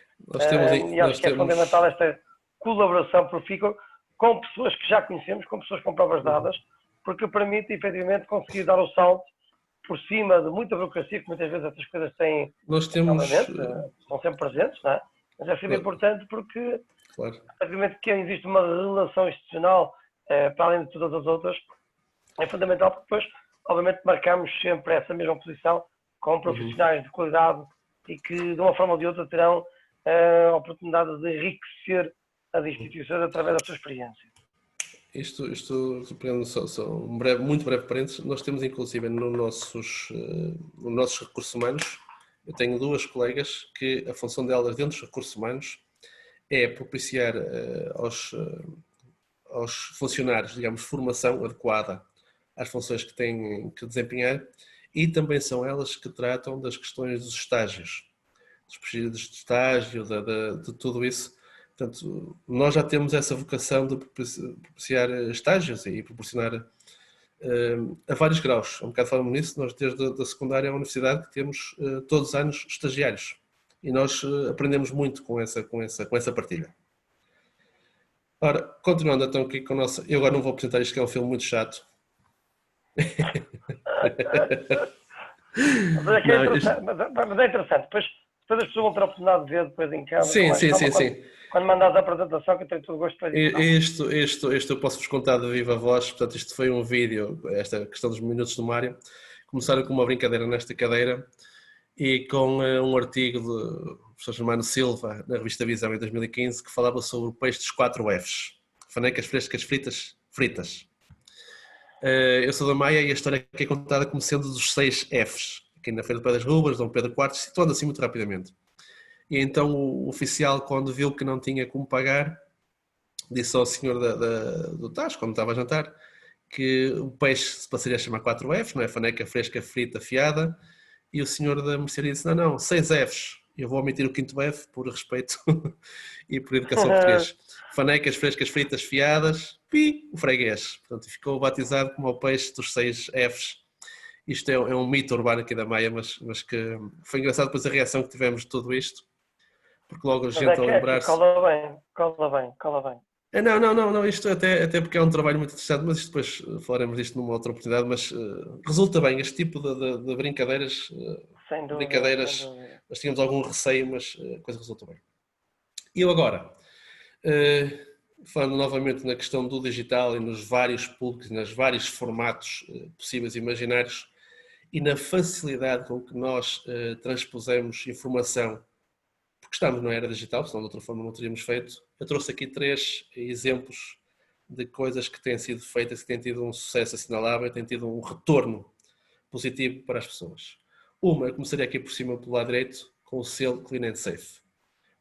E acho que é fundamental esta colaboração profícua com pessoas que já conhecemos, com pessoas com provas dadas, porque permite, efetivamente, conseguir dar o salto por cima de muita burocracia, que muitas vezes essas coisas têm, são sempre presentes, não é? Mas é sempre importante porque, efetivamente, que existe uma relação institucional para além de todas as outras, é fundamental porque depois, obviamente, marcamos sempre essa mesma posição com profissionais de qualidade e que, de uma forma ou de outra, terão a oportunidade de enriquecer as instituições através da sua experiência. Isto só muito breve parênteses, nós temos inclusive nos nossos recursos humanos, eu tenho 2 colegas que a função delas dentro dos recursos humanos é propiciar aos funcionários, digamos, formação adequada às funções que têm que desempenhar e também são elas que tratam das questões dos estágios, dos períodos de estágio, de tudo isso. Portanto, nós já temos essa vocação de propiciar estágios e proporcionar a vários graus. Um bocado falamos nisso, nós desde a secundária à universidade que temos todos os anos estagiários e nós aprendemos muito com essa partilha. Ora, continuando então aqui com a nossa... Eu agora não vou apresentar isto que é um filme muito chato. Mas é interessante. Depois, Depois as pessoas vão ter a oportunidade de ver depois em casa. Sim, sim, sim, sim. Quando mandares a apresentação, que eu tenho todo o gosto para isso. Isto eu posso-vos contar de viva voz. Portanto, isto foi um vídeo, esta questão dos minutos do Mário. Começaram com uma brincadeira nesta cadeira e com um artigo do professor Germano Silva, na revista Visão, em 2015, que falava sobre o peixe dos 4 Fs. Fanecas, frescas, fritas. Eu sou da Maia e a história aqui é contada como sendo dos 6 Fs. Aqui na Feira do Pé das Rubas, Dom Pedro IV, situando assim muito rapidamente. E então o oficial, quando viu que não tinha como pagar, disse ao senhor do Tasco, quando estava a jantar, que o peixe se passaria a chamar 4 Fs, não é? Faneca, fresca, frita, fiada. E o senhor da mercearia disse, não, 6 Fs. Eu vou omitir o 5º F por respeito e por educação portuguesa. Fanecas, frescas, fritas, fiadas, o freguês. Portanto, ficou batizado como o peixe dos 6 Fs. Isto é um mito urbano aqui da Maia, mas que foi engraçado depois a reação que tivemos de tudo isto, porque logo a gente a lembrar-se... Cola bem. Não, isto até porque é um trabalho muito interessante, mas isto depois falaremos disto numa outra oportunidade, mas resulta bem, este tipo de brincadeiras, sem dúvida. nós tínhamos algum receio, mas a coisa resultou bem. E eu agora, falando novamente na questão do digital e nos vários públicos, nos vários formatos possíveis e imaginários, e na facilidade com que nós transpusemos informação, porque estamos na era digital, senão de outra forma não teríamos feito. Eu trouxe aqui 3 exemplos de coisas que têm sido feitas, que têm tido um sucesso assinalável, têm tido um retorno positivo para as pessoas. Uma, eu começaria aqui por cima pelo lado direito, com o selo Clean and Safe.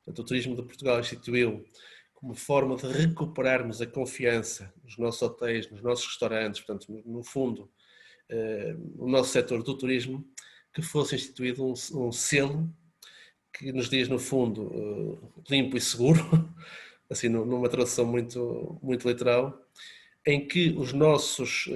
Portanto, o Turismo de Portugal instituiu como forma de recuperarmos a confiança nos nossos hotéis, nos nossos restaurantes, portanto, no fundo, no nosso setor do turismo, que fosse instituído um selo que nos diz, no fundo, limpo e seguro, assim numa tradução muito, muito literal, em que os nossos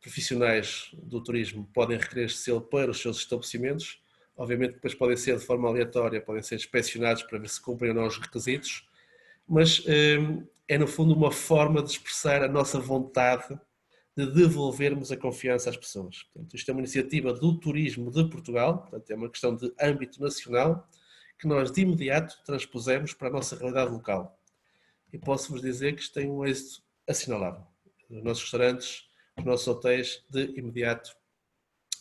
profissionais do turismo podem requerer este selo para os seus estabelecimentos. Obviamente depois podem ser de forma aleatória, podem ser inspecionados para ver se cumprem ou não os requisitos, mas é no fundo uma forma de expressar a nossa vontade de devolvermos a confiança às pessoas. Portanto, isto é uma iniciativa do turismo de Portugal, portanto, é uma questão de âmbito nacional, que nós de imediato transpusemos para a nossa realidade local. E posso-vos dizer que isto tem um êxito assinalável. Os nossos restaurantes, os nossos hotéis, de imediato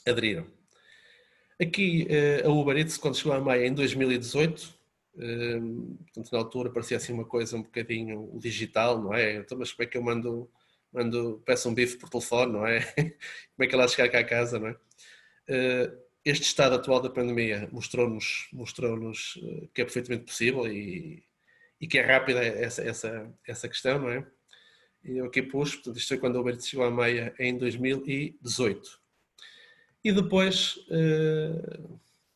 aderiram. Aqui, a Uber Eats, quando chegou à Maia em 2018, portanto, na altura parecia assim uma coisa um bocadinho digital, não é? Então, mas como é que eu peço um bife por telefone, não é? Como é que ela chegar cá a casa, não é? Este estado atual da pandemia mostrou-nos que é perfeitamente possível e que é rápida essa questão, não é? E eu aqui pus, portanto, isto foi quando o Uber chegou à Maia em 2018. E depois,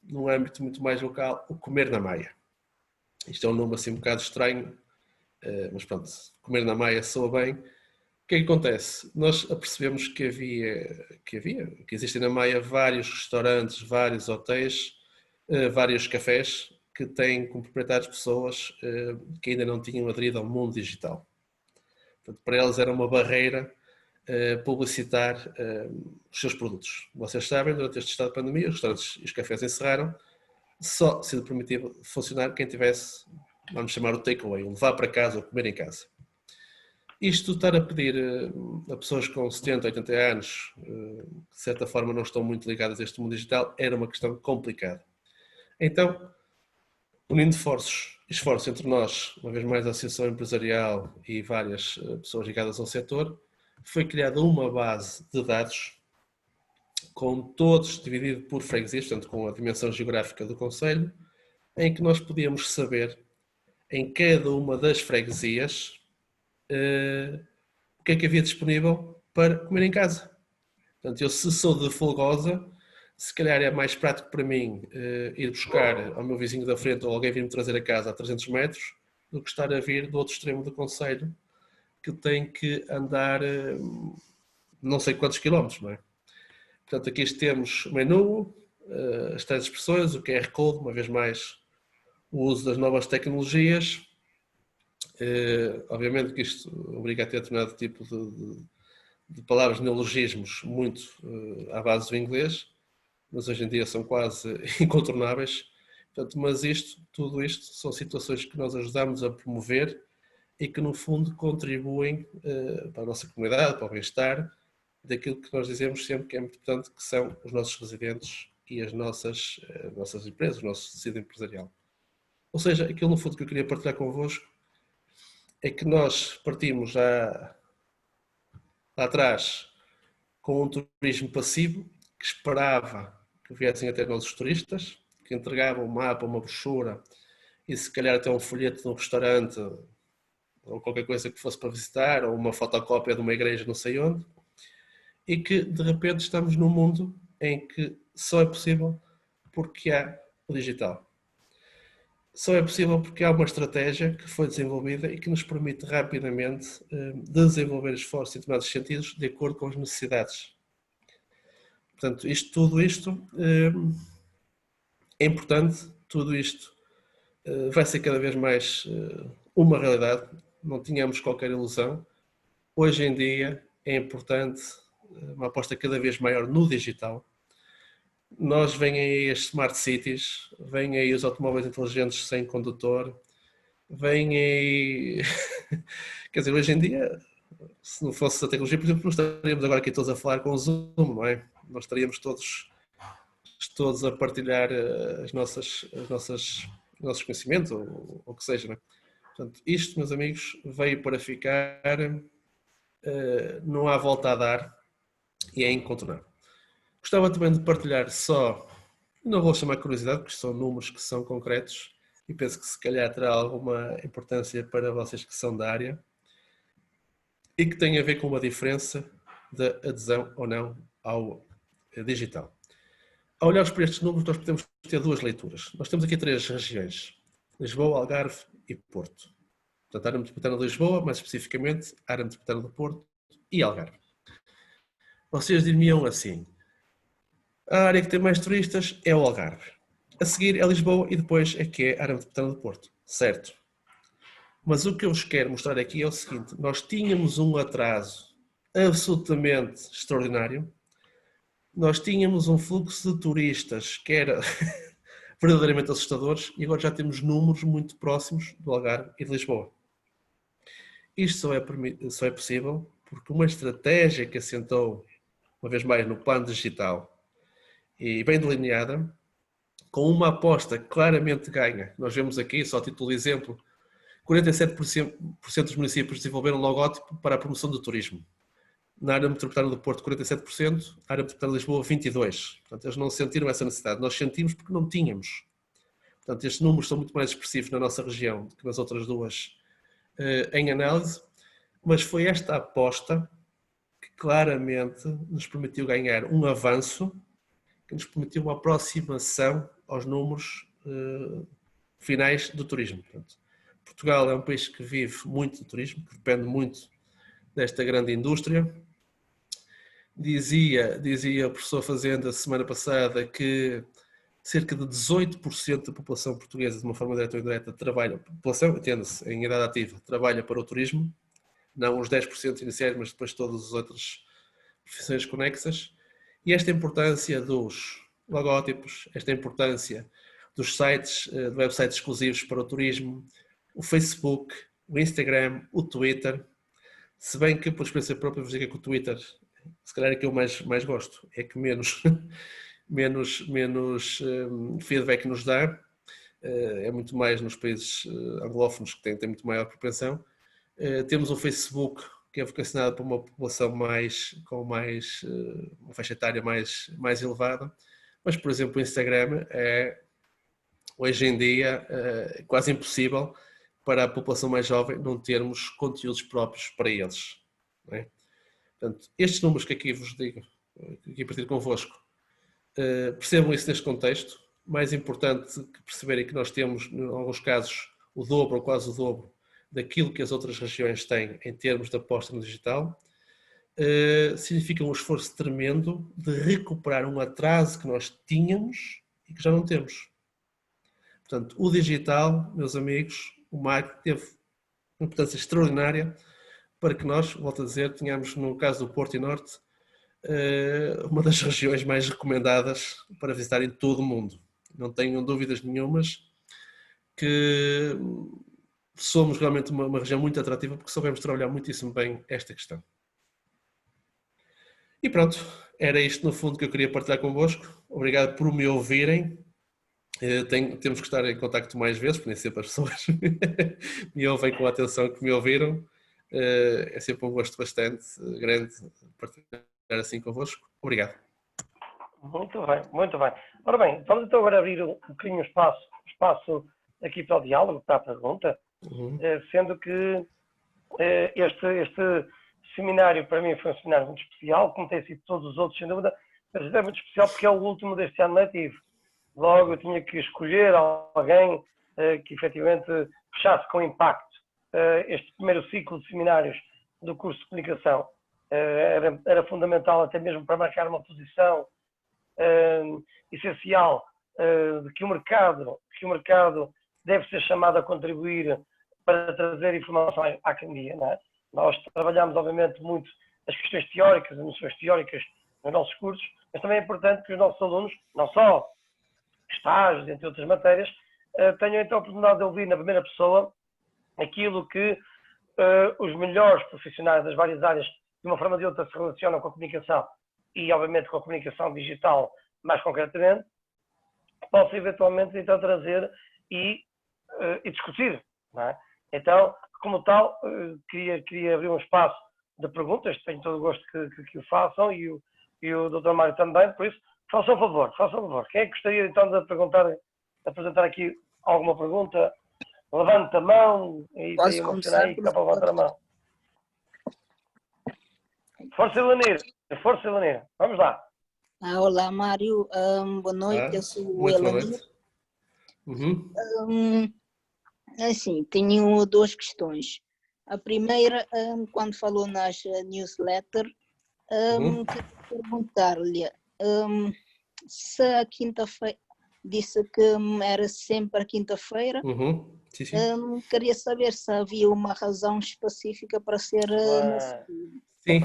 num âmbito muito mais local, o comer na Maia. Isto é um nome assim um bocado estranho, mas pronto, comer na Maia soa bem. O que é que acontece? Nós apercebemos que existem na Maia vários restaurantes, vários hotéis, vários cafés que têm como proprietários pessoas que ainda não tinham aderido ao mundo digital. Portanto, para eles era uma barreira publicitar os seus produtos. Vocês sabem, durante este estado de pandemia, os restaurantes e os cafés encerraram, só sendo permitido funcionar quem tivesse, vamos chamar o takeaway, levar para casa ou comer em casa. Isto estar a pedir a pessoas com 70, 80 anos, que de certa forma não estão muito ligadas a este mundo digital, era uma questão complicada. Então, unindo esforços entre nós, uma vez mais a Associação Empresarial e várias pessoas ligadas ao setor, foi criada uma base de dados com todos dividido por freguesias, portanto com a dimensão geográfica do concelho, em que nós podíamos saber em cada uma das freguesias o que é que havia disponível para comer em casa. Portanto, eu se sou de Folgosa, se calhar é mais prático para mim ir buscar ao meu vizinho da frente ou alguém vir-me trazer a casa a 300 metros do que estar a vir do outro extremo do concelho que tem que andar não sei quantos quilómetros, não é? Portanto, aqui temos o menu, as tais expressões, o QR Code, uma vez mais o uso das novas tecnologias. Obviamente que isto obriga a ter determinado tipo de palavras, neologismos, muito à base do inglês, mas hoje em dia são quase incontornáveis. Portanto, mas tudo isto são situações que nós ajudamos a promover e que no fundo contribuem para a nossa comunidade, para o bem-estar, daquilo que nós dizemos sempre que é muito importante, que são os nossos residentes e as nossas empresas, o nosso tecido empresarial. Ou seja, aquilo no fundo que eu queria partilhar convosco é que nós partimos já lá atrás com um turismo passivo que esperava que viessem até nós os turistas, que entregavam um mapa, uma brochura e se calhar até um folheto de um restaurante ou qualquer coisa que fosse para visitar, ou uma fotocópia de uma igreja não sei onde, e que de repente estamos num mundo em que só é possível porque há o digital. Só é possível porque há uma estratégia que foi desenvolvida e que nos permite rapidamente desenvolver esforços em determinados sentidos de acordo com as necessidades. Portanto, tudo isto é importante, tudo isto vai ser cada vez mais uma realidade, não tínhamos qualquer ilusão. Hoje em dia é importante uma aposta cada vez maior no digital. Nós vêm aí as smart cities, vêm aí os automóveis inteligentes sem condutor, vêm aí... Quer dizer, hoje em dia, se não fosse a tecnologia, por exemplo, nós estaríamos agora aqui todos a falar com o Zoom, não é? Nós estaríamos todos a partilhar os nossos conhecimentos, ou o que seja, não é? Portanto, isto, meus amigos, veio para ficar, não há volta a dar e é incontornável. Gostava também de partilhar só, não vou chamar curiosidade, porque são números que são concretos e penso que se calhar terá alguma importância para vocês que são da área e que tem a ver com uma diferença da adesão ou não ao digital. Ao olharmos para estes números, nós podemos ter duas leituras. Nós temos aqui 3 regiões: Lisboa, Algarve e Porto. Portanto, área metropolitana de Lisboa, mais especificamente, área metropolitana do Porto e Algarve. Vocês diriam assim: a área que tem mais turistas é o Algarve. A seguir é Lisboa e depois é que é a área metropolitana do Porto. Certo. Mas o que eu vos quero mostrar aqui é o seguinte: nós tínhamos um atraso absolutamente extraordinário. Nós tínhamos um fluxo de turistas que era verdadeiramente assustadores e agora já temos números muito próximos do Algarve e de Lisboa. Isto só é possível porque uma estratégia que assentou, uma vez mais, no plano digital e bem delineada, com uma aposta claramente ganha. Nós vemos aqui, só a título de exemplo, 47% dos municípios desenvolveram logótipo para a promoção do turismo. Na área metropolitana do Porto, 47%, na área metropolitana de Lisboa, 22%. Portanto, eles não sentiram essa necessidade. Nós sentimos porque não tínhamos. Portanto, estes números são muito mais expressivos na nossa região do que nas outras duas em análise, mas foi esta aposta que claramente nos permitiu ganhar um avanço, que nos permitiu uma aproximação aos números finais do turismo. Portanto, Portugal é um país que vive muito do turismo, que depende muito desta grande indústria. Dizia o professor Fazenda semana passada que cerca de 18% da população portuguesa, de uma forma direta ou indireta, trabalha, população, entenda-se, em idade ativa, trabalha para o turismo, não os 10% iniciais, mas depois todas as outras profissões conexas. E esta importância dos logótipos, esta importância dos sites, de websites exclusivos para o turismo, o Facebook, o Instagram, o Twitter, se bem que por experiência própria vos digo que o Twitter, se calhar é que eu mais gosto, é que menos feedback nos dá, é muito mais nos países anglófonos que têm muito maior propensão. Temos o Facebook, que é vocacionado para uma população com uma faixa etária mais elevada, mas, por exemplo, o Instagram é, hoje em dia, quase impossível para a população mais jovem não termos conteúdos próprios para eles. Não é? Portanto, estes números que aqui vos digo, aqui partilho convosco, percebam isso neste contexto. Mais importante que perceberem que nós temos, em alguns casos, o dobro ou quase o dobro daquilo que as outras regiões têm em termos de aposta no digital, significa um esforço tremendo de recuperar um atraso que nós tínhamos e que já não temos. Portanto, o digital, meus amigos, o marketing teve uma importância extraordinária para que nós, volto a dizer, tenhamos, no caso do Porto e Norte, uma das regiões mais recomendadas para visitar em todo o mundo. Não tenham dúvidas nenhumas que somos realmente uma região muito atrativa porque soubemos trabalhar muitíssimo bem esta questão. E pronto, era isto no fundo que eu queria partilhar convosco. Obrigado por me ouvirem. Temos que estar em contacto mais vezes, porque nem sempre as pessoas me ouvem com a atenção que me ouviram. É sempre um gosto bastante grande partilhar assim convosco. Obrigado. Muito bem, muito bem. Ora bem, vamos então agora abrir um bocadinho o espaço aqui para o diálogo, para a pergunta, sendo que este seminário para mim foi um seminário muito especial, como tem sido todos os outros, sem dúvida, mas é muito especial porque é o último deste ano letivo. Logo eu tinha que escolher alguém que efetivamente fechasse com impacto este primeiro ciclo de seminários do curso de comunicação. Era fundamental até mesmo para marcar uma posição essencial de que o mercado deve ser chamado a contribuir para trazer informação à academia. Não é? Nós trabalhamos, obviamente, muito as questões teóricas, as noções teóricas nos nossos cursos, mas também é importante que os nossos alunos, não só estágios, entre outras matérias, tenham então a oportunidade de ouvir na primeira pessoa aquilo que os melhores profissionais das várias áreas, de uma forma ou de outra, se relacionam com a comunicação e, obviamente, com a comunicação digital, mais concretamente, possam eventualmente então trazer e discutir. Não é? Então, como tal, queria abrir um espaço de perguntas, tenho todo o gosto que o façam e o Dr. Mário também, por isso, façam favor. Quem é que gostaria então de apresentar aqui alguma pergunta? Levante a mão e Posso uma começar? aí que está para levantar a mão. Força Elanir. Vamos lá. Olá, Mário. Boa noite, eu sou o Muito boa Elanir. noite. Assim, tenho duas questões. A primeira, quando falou nas newsletter, queria perguntar-lhe se a quinta-feira, disse que era sempre a quinta-feira. Sim, sim. Queria saber se havia uma razão específica para ser Sim,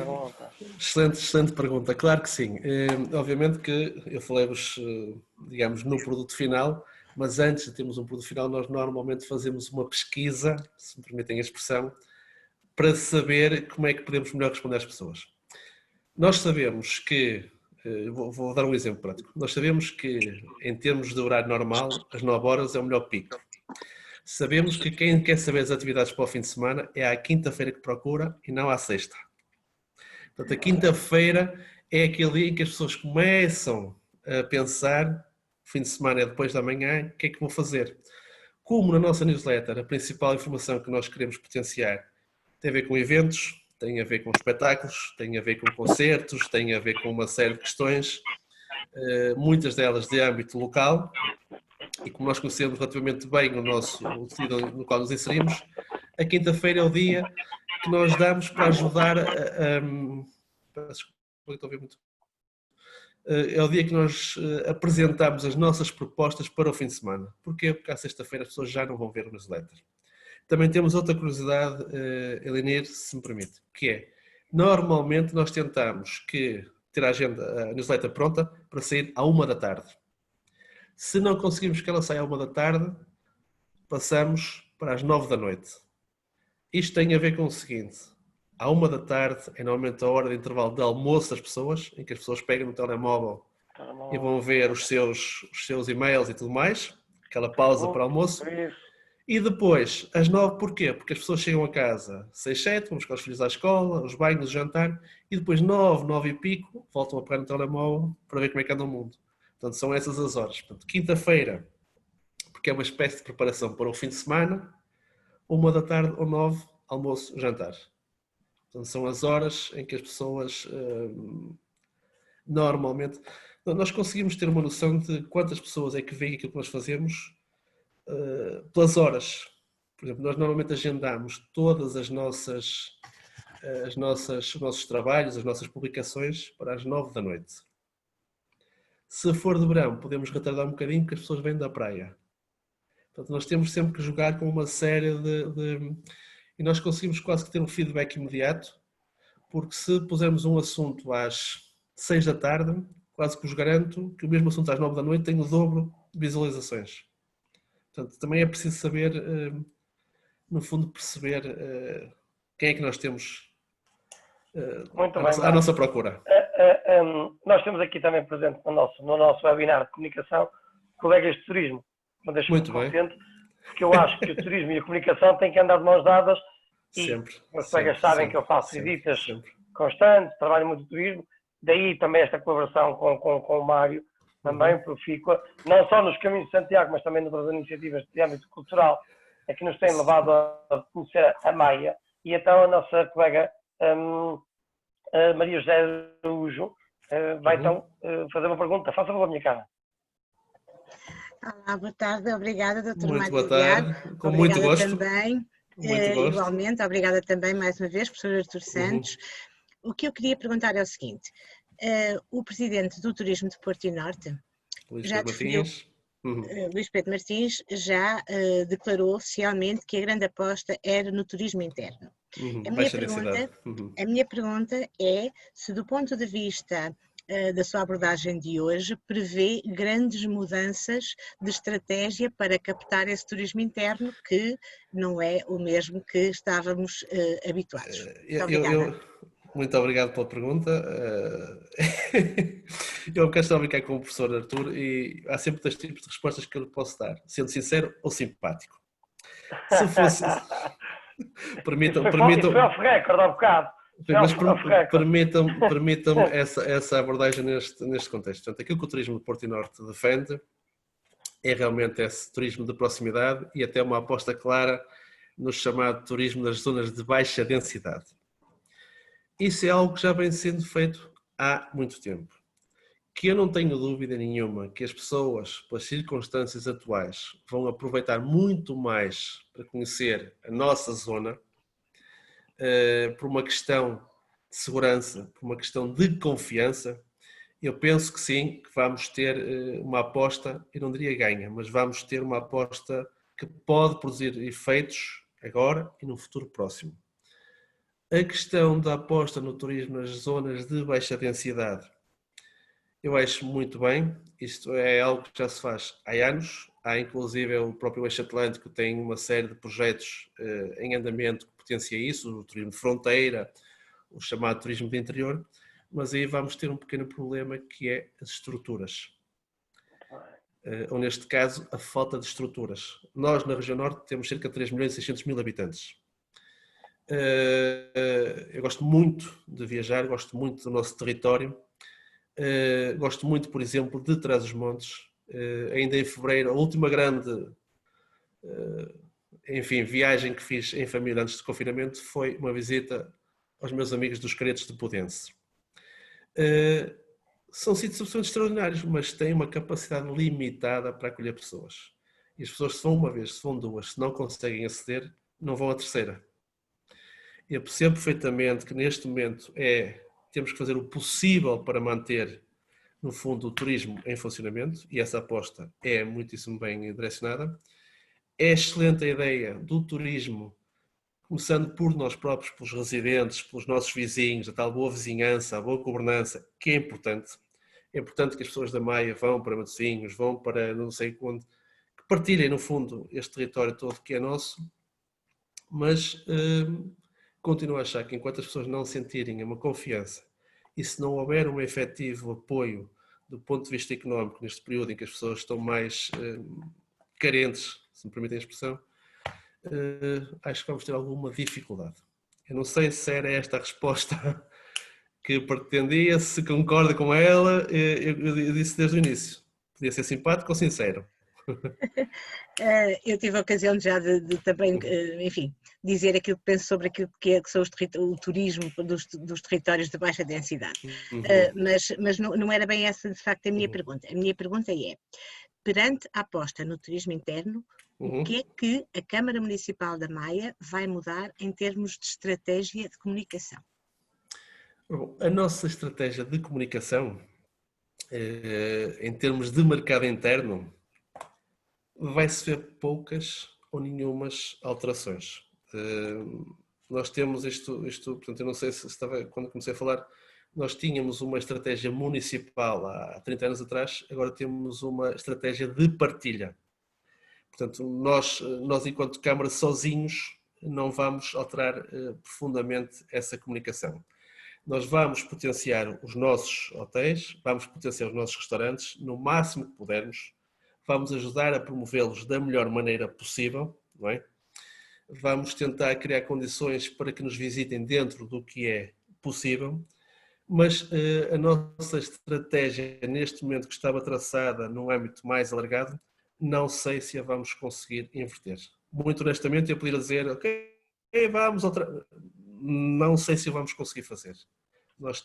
excelente pergunta, claro que sim. Obviamente que eu falei-vos, digamos, no produto final, mas antes de termos um produto final, nós normalmente fazemos uma pesquisa, se me permitem a expressão, para saber como é que podemos melhor responder às pessoas. Nós sabemos que, vou dar um exemplo prático, nós sabemos que em termos de horário normal, as 9 horas é o melhor pico. Sabemos que quem quer saber as atividades para o fim de semana é à quinta-feira que procura e não à sexta. Portanto, a quinta-feira é aquele dia em que as pessoas começam a pensar, o fim de semana é depois da manhã, o que é que vou fazer? Como na nossa newsletter a principal informação que nós queremos potenciar tem a ver com eventos, tem a ver com espetáculos, tem a ver com concertos, tem a ver com uma série de questões, muitas delas de âmbito local, e como nós conhecemos relativamente bem o tecido no qual nos inserimos, a quinta-feira é o dia que nós damos para ajudar é o dia que nós apresentamos as nossas propostas para o fim de semana. Porquê? Porque à sexta-feira as pessoas já não vão ver o newsletter. Também temos outra curiosidade, Elenir, se me permite, que é, normalmente nós tentamos ter a newsletter pronta para sair à 1 da tarde. Se não conseguimos que ela saia à 1 da tarde, passamos para as 9 da noite. Isto tem a ver com o seguinte, à 1 da tarde é normalmente a hora de intervalo de almoço das pessoas, em que as pessoas pegam no telemóvel e vão ver os seus e-mails e tudo mais, aquela pausa para almoço. E depois, às 9, porquê? Porque as pessoas chegam a casa 6, 7, vão buscar os filhos à escola, os banhos, o jantar, e depois 9, 9 e pico, voltam a pegar no telemóvel para ver como é que anda o mundo. Portanto, são essas as horas. Portanto, quinta-feira, porque é uma espécie de preparação para o fim de semana, 1 da tarde ou 9, almoço, jantar. Portanto, são as horas em que as pessoas normalmente... Nós conseguimos ter uma noção de quantas pessoas é que veem aquilo que nós fazemos pelas horas. Por exemplo, nós normalmente agendamos todas os nossos trabalhos, as nossas publicações para as 9 da noite. Se for de verão, podemos retardar um bocadinho porque as pessoas vêm da praia. Portanto, nós temos sempre que jogar com uma série e nós conseguimos quase que ter um feedback imediato, porque se pusermos um assunto às 6 da tarde, quase que vos garanto que o mesmo assunto às 9 da noite tem o dobro de visualizações. Portanto, também é preciso saber, no fundo, perceber quem é que nós temos Muito bem, à nossa procura. Nós temos aqui também presente no nosso webinar de comunicação colegas de turismo. Então deixo-me Muito bem. contente, porque eu acho que o turismo e a comunicação têm que andar de mãos dadas. Sempre. E os colegas sabem que eu faço visitas constantes, trabalho muito no turismo, daí também esta colaboração com o Mário, também profícua, não só nos Caminhos de Santiago, mas também noutras iniciativas de âmbito cultural, é que nos têm levado a conhecer a Maia. E então a nossa colega a Maria José Araújo vai então fazer uma pergunta. Faça favor, minha cara. Olá, boa tarde. Obrigada, Dr. Muito Mário boa tarde. Com muito gosto. Também. Muito gosto. Igualmente, obrigada também mais uma vez, professor Artur Santos. O que eu queria perguntar é o seguinte: o presidente do Turismo de Porto e Norte, Luís Pedro Martins, já declarou oficialmente que a grande aposta era no turismo interno. A minha pergunta é se, do ponto de vista da sua abordagem de hoje, prevê grandes mudanças de estratégia para captar esse turismo interno, que não é o mesmo que estávamos habituados. Muito obrigado pela pergunta. Eu quero estar a brincar com o professor Artur e há sempre dois tipos de respostas que eu lhe posso dar, sendo sincero ou simpático. Se fosse... Permitam-me... Isso foi off record há bocado. Mas permitam-me essa abordagem neste contexto. Portanto, aquilo que o Turismo de Porto e Norte defende é realmente esse turismo de proximidade e até uma aposta clara no chamado turismo nas zonas de baixa densidade. Isso é algo que já vem sendo feito há muito tempo. Que eu não tenho dúvida nenhuma que as pessoas, pelas circunstâncias atuais, vão aproveitar muito mais para conhecer a nossa zona, por uma questão de segurança, por uma questão de confiança. Eu penso que sim, que vamos ter uma aposta, eu não diria ganha, mas vamos ter uma aposta que pode produzir efeitos agora e no futuro próximo. A questão da aposta no turismo nas zonas de baixa densidade, eu acho muito bem. Isto é algo que já se faz há anos. Há inclusive o próprio Eixo Atlântico tem uma série de projetos em andamento que potencia isso, o turismo de fronteira, o chamado turismo de interior, mas aí vamos ter um pequeno problema que é as estruturas. Ou neste caso, a falta de estruturas. Nós na região norte temos cerca de 3.600.000 habitantes. Eu gosto muito de viajar, gosto muito do nosso território, gosto muito, por exemplo, de Trás-os-Montes. Ainda em fevereiro, a última grande viagem que fiz em família antes do confinamento foi uma visita aos meus amigos dos Caretos de Podense. São sítios absolutamente extraordinários, mas têm uma capacidade limitada para acolher pessoas. E as pessoas, se vão uma vez, se vão duas, se não conseguem aceder, não vão à terceira. Eu percebo perfeitamente que neste momento temos que fazer o possível para manter, no fundo, o turismo em funcionamento, e essa aposta é muitíssimo bem direcionada. É excelente a ideia do turismo, começando por nós próprios, pelos residentes, pelos nossos vizinhos, a tal boa vizinhança, a boa governança, que é importante. É importante que as pessoas da Maia vão para Matosinhos, vão para não sei onde, que partilhem, no fundo, este território todo que é nosso, mas continuo a achar que enquanto as pessoas não sentirem uma confiança e se não houver um efetivo apoio do ponto de vista económico neste período em que as pessoas estão mais carentes, se me permitem a expressão, acho que vamos ter alguma dificuldade. Eu não sei se era esta a resposta que pretendia, se concorda com ela. Eu disse desde o início, podia ser simpático ou sincero. Eu tive a ocasião já de também, enfim, dizer aquilo que penso sobre aquilo que são o turismo dos territórios de baixa densidade. Mas não era bem essa, de facto, a minha pergunta. A minha pergunta é, perante a aposta no turismo interno, o que é que a Câmara Municipal da Maia vai mudar em termos de estratégia de comunicação? Bom, a nossa estratégia de comunicação, em termos de mercado interno, vai-se ver poucas ou nenhumas alterações. Nós temos isto, portanto, eu não sei se estava, quando comecei a falar nós tínhamos uma estratégia municipal há 30 anos atrás, agora temos uma estratégia de partilha. Portanto, nós enquanto Câmara, sozinhos, não vamos alterar profundamente essa comunicação. Nós vamos potenciar os nossos hotéis, vamos potenciar os nossos restaurantes, no máximo que pudermos, vamos ajudar a promovê-los da melhor maneira possível, não é? Vamos tentar criar condições para que nos visitem dentro do que é possível, mas a nossa estratégia, neste momento que estava traçada num âmbito mais alargado, não sei se a vamos conseguir inverter. Muito honestamente, eu poderia dizer, ok, vamos outra... Não sei se vamos conseguir fazer. Nós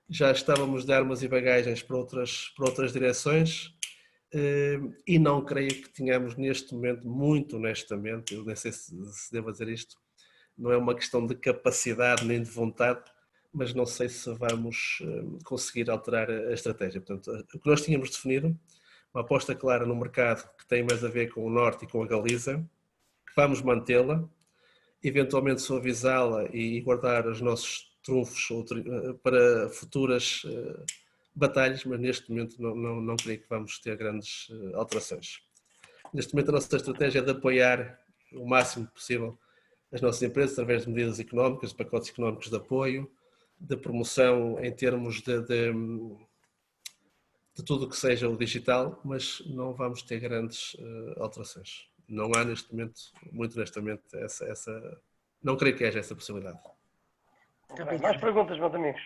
já estávamos de armas e bagagens para outras direções e não creio que tenhamos neste momento, muito honestamente, eu nem sei se devo dizer isto, não é uma questão de capacidade nem de vontade, mas não sei se vamos conseguir alterar a estratégia. Portanto, o que nós tínhamos definido, uma aposta clara no mercado que tem mais a ver com o Norte e com a Galiza, que vamos mantê-la, eventualmente suavizá-la e guardar os nossos trunfos para futuras batalhas, mas neste momento não creio que vamos ter grandes alterações. Neste momento a nossa estratégia é de apoiar o máximo possível as nossas empresas através de medidas económicas, de pacotes económicos de apoio, de promoção em termos de tudo o que seja o digital, mas não vamos ter grandes alterações. Não há neste momento, muito honestamente, não creio que haja essa possibilidade. Mais perguntas, meus amigos?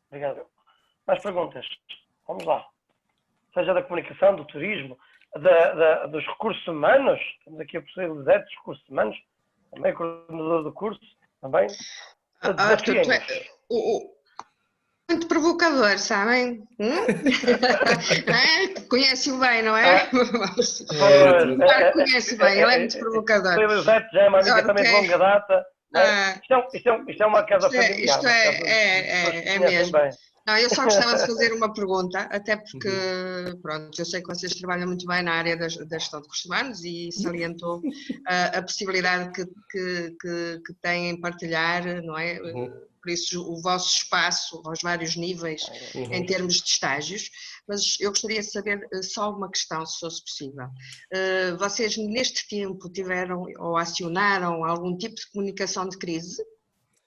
Obrigado. Mais perguntas? Vamos lá. Seja da comunicação, do turismo, dos recursos humanos, temos aqui a possibilidade dos recursos humanos, também coordenador do curso, também. Arthur, tu é muito provocador, sabem? Conhece-o bem, não é? Conhece bem, ele é muito provocador. O Elisete já é uma amiga também de longa data. Isto é uma casa familiar. Isto é mesmo. Não, eu só gostava de fazer uma pergunta, até porque, pronto, eu sei que vocês trabalham muito bem na área da gestão de recursos humanos e salientou a possibilidade que têm em partilhar, não é? Por isso, o vosso espaço aos vários níveis em termos de estágios, mas eu gostaria de saber só uma questão, se fosse possível. Vocês, neste tempo, tiveram ou acionaram algum tipo de comunicação de crise?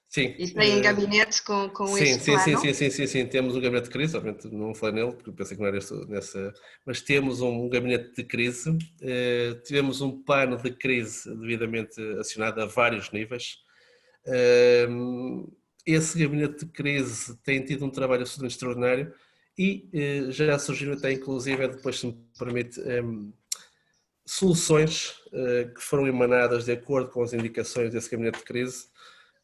Sim. E têm gabinete com esse plano? Sim, temos um gabinete de crise, obviamente não falei nele, porque pensei que não era nessa, mas temos um gabinete de crise, tivemos um plano de crise devidamente acionado a vários níveis. Esse gabinete de crise tem tido um trabalho absolutamente extraordinário e já surgiram até, inclusive, depois, se me permite, soluções que foram emanadas de acordo com as indicações desse gabinete de crise.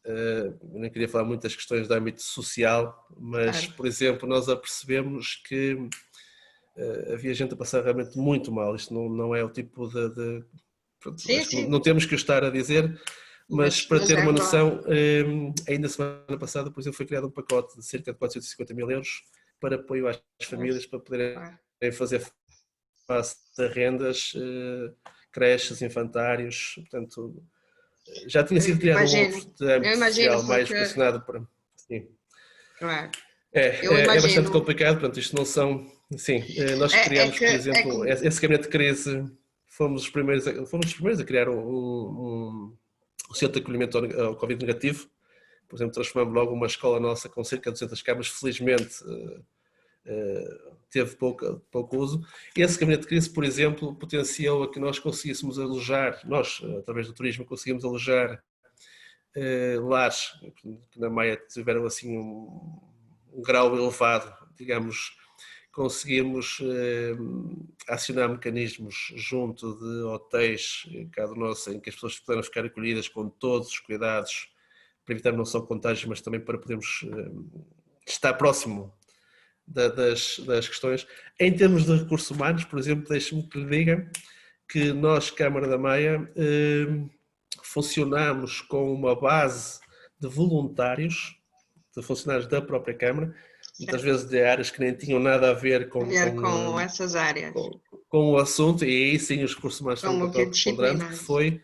Eu nem queria falar muito das questões do âmbito social, mas, por exemplo, nós apercebemos que havia gente a passar realmente muito mal. Isto não é o tipo de sim. Não temos que o estar a dizer, mas para ter uma noção, ainda semana passada, por exemplo, foi criado um pacote de cerca de 450 mil euros para apoio às famílias para poderem fazer face a rendas, creches, infantários, portanto... Já tinha sido criado um outro de âmbito social mais relacionado para... Sim. Claro. É bastante complicado, portanto, isto não são... Sim, nós criamos, por exemplo, esse gabinete de crise, fomos os primeiros a criar um centro de acolhimento ao Covid negativo. Por exemplo, transformamos logo uma escola nossa com cerca de 200 camas, felizmente teve pouco uso. Esse gabinete de crise, por exemplo, potenciou a que nós conseguíssemos alojar, nós, através do turismo, conseguimos alojar lares que na Maia tiveram assim um grau elevado, digamos, conseguimos acionar mecanismos junto de hotéis, cada nosso, em que as pessoas puderam ficar acolhidas com todos os cuidados, para evitar não só contágios, mas também para podermos estar próximo das questões. Em termos de recursos humanos, por exemplo, deixe-me que lhe diga que nós, Câmara da Maia, funcionamos com uma base de voluntários, de funcionários da própria Câmara, muitas vezes de áreas que nem tinham nada a ver com essas áreas. Com o assunto, e aí sim os recursos humanos têm um papel preponderante, que foi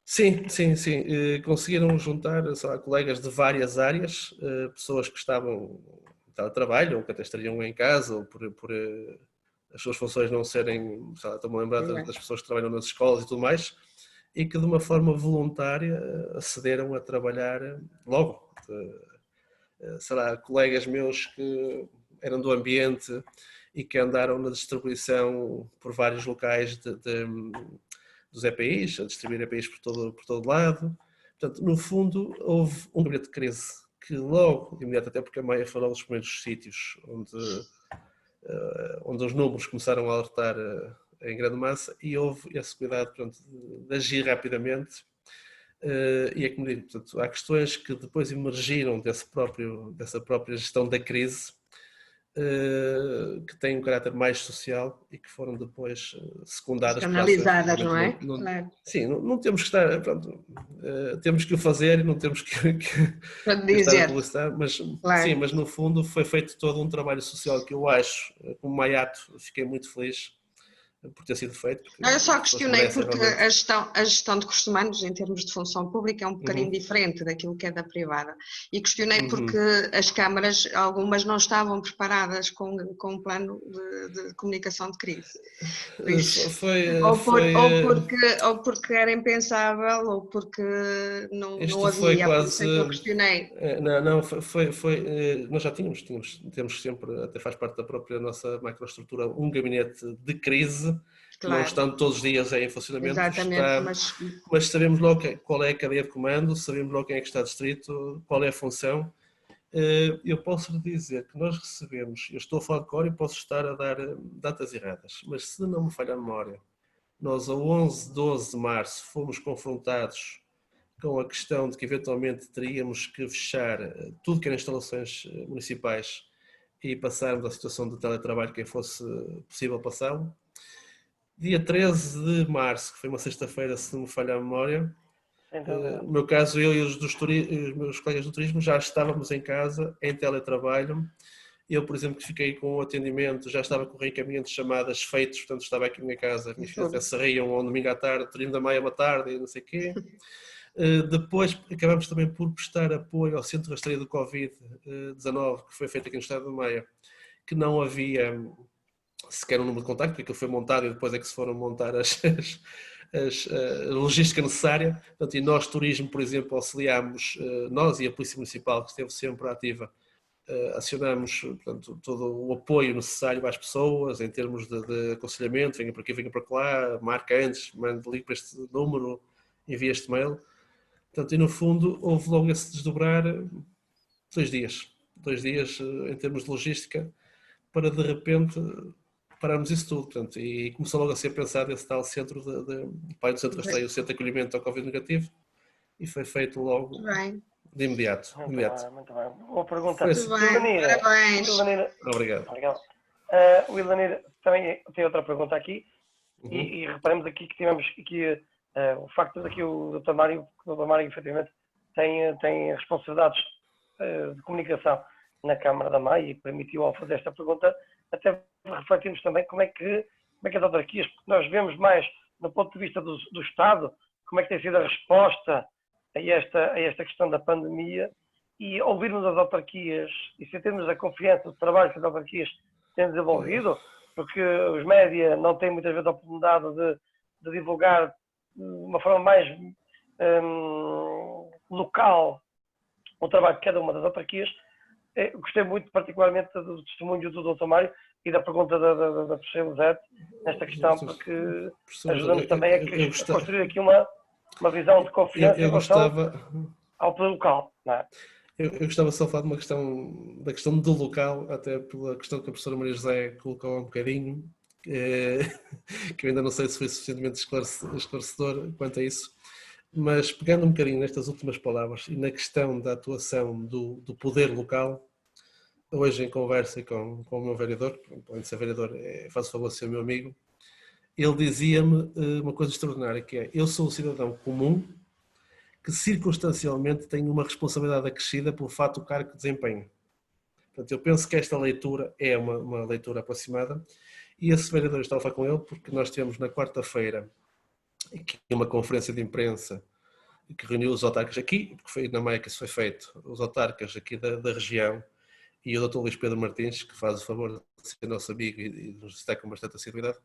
Sim. Conseguiram juntar, sei lá, colegas de várias áreas, pessoas que estavam em teletrabalho ou que até estariam em casa ou por as suas funções não serem, sei lá, estou-me a lembrar das pessoas que trabalham nas escolas e tudo mais, e que de uma forma voluntária acederam a trabalhar logo. Sei lá, colegas meus que eram do ambiente e que andaram na distribuição por vários locais dos EPIs, a distribuir EPIs por todo lado. Portanto, no fundo, houve um gabinete de crise que logo, de imediato, até porque a Maia foi um dos primeiros sítios onde os números começaram a alertar em grande massa, e houve esse cuidado, portanto, de agir rapidamente. E é como digo, portanto, há questões que depois emergiram dessa própria gestão da crise, que têm um caráter mais social e que foram depois secundadas. Analisadas, não é? Claro. Sim, não temos que estar, pronto, temos que o fazer e não temos que estar a publicitar, mas claro. Sim, mas no fundo foi feito todo um trabalho social que eu acho, como Maiato, fiquei muito feliz por ter sido feito. Eu só questionei porque a gestão de recursos humanos em termos de função pública é um bocadinho diferente daquilo que é da privada, e questionei porque as câmaras, algumas não estavam preparadas com um plano de comunicação de crise. Ou porque era impensável ou porque não havia, por isso é que eu questionei. Não, nós já temos sempre, até faz parte da própria nossa macroestrutura, um gabinete de crise. Claro. Não estando todos os dias em funcionamento. Exatamente, mas sabemos logo qual é a cadeia de comando, sabemos logo quem é que está distrito, qual é a função. Eu posso lhe dizer que nós recebemos, eu estou a falar de cor e posso estar a dar datas erradas, mas se não me falha a memória, nós a 12 de março fomos confrontados com a questão de que eventualmente teríamos que fechar tudo que eram instalações municipais e passarmos à situação de teletrabalho, quem fosse possível passá-lo. Dia 13 de março, que foi uma sexta-feira, se não me falha a memória, no meu caso, eu e os meus colegas do turismo já estávamos em casa, em teletrabalho. Eu, por exemplo, que fiquei com o atendimento, já estava com o reencaminhamento de chamadas feitos, portanto estava aqui na minha casa, minhas filhas até se riam um domingo à tarde, turismo da Maia uma tarde e não sei o quê. Depois acabamos também por prestar apoio ao Centro de Rastreio do Covid-19, que foi feito aqui no estado da Maia, que não havia sequer um número de contacto, porque aquilo foi montado e depois é que se foram montar a logística necessária. Portanto, e nós, turismo, por exemplo, auxiliámos, nós e a Polícia Municipal, que esteve sempre ativa, acionamos, portanto, todo o apoio necessário às pessoas, em termos de aconselhamento, venha para aqui, venha para lá, marca antes, mande ligue para este número, envia este mail. Portanto, e no fundo, houve logo esse desdobrar 2 dias em termos de logística, para de repente pararmos isso tudo, portanto, e começou logo a ser pensado esse tal centro do centro de rastreio, o centro de acolhimento ao Covid negativo, e foi feito logo de imediato. Muito bem. Boa pergunta. Parabéns. Obrigado. O Ilanir também tem outra pergunta aqui, e reparamos aqui que tivemos que o facto de aqui o Dr. Mário efetivamente tem responsabilidades de comunicação na Câmara da Maia e permitiu, ao fazer esta pergunta, até refletirmos também como é que as autarquias, porque nós vemos mais do ponto de vista do Estado, como é que tem sido a resposta a esta questão da pandemia, e ouvirmos as autarquias e sentirmos a confiança do trabalho que as autarquias têm desenvolvido, porque os média não têm muitas vezes a oportunidade de divulgar de uma forma mais local o trabalho de cada uma das autarquias. Gostei muito, particularmente, do testemunho do Dr. Mário e da pergunta da professora Elisete nesta questão, porque ajuda-nos também a construir aqui uma visão de confiança ao poder local. Não é? Eu gostava só de falar de da questão do local, até pela questão que a professora Maria José colocou há um bocadinho, que eu ainda não sei se foi suficientemente esclarecedor quanto a isso. Mas pegando um bocadinho nestas últimas palavras e na questão da atuação do poder local, hoje em conversa com o meu vereador, além de ser vereador, faço favor de ser meu amigo, ele dizia-me uma coisa extraordinária, que é: eu sou um cidadão comum que circunstancialmente tem uma responsabilidade acrescida pelo fato do cargo que desempenho. Portanto, eu penso que esta leitura é uma leitura aproximada, e esse vereador, eu estava a falar com ele porque nós tivemos na quarta-feira aqui uma conferência de imprensa que reuniu os autarcas aqui, porque foi na Maia que isso foi feito, os autarcas aqui da região e o Dr. Luís Pedro Martins, que faz o favor de ser nosso amigo e nos está com bastante assiduidade,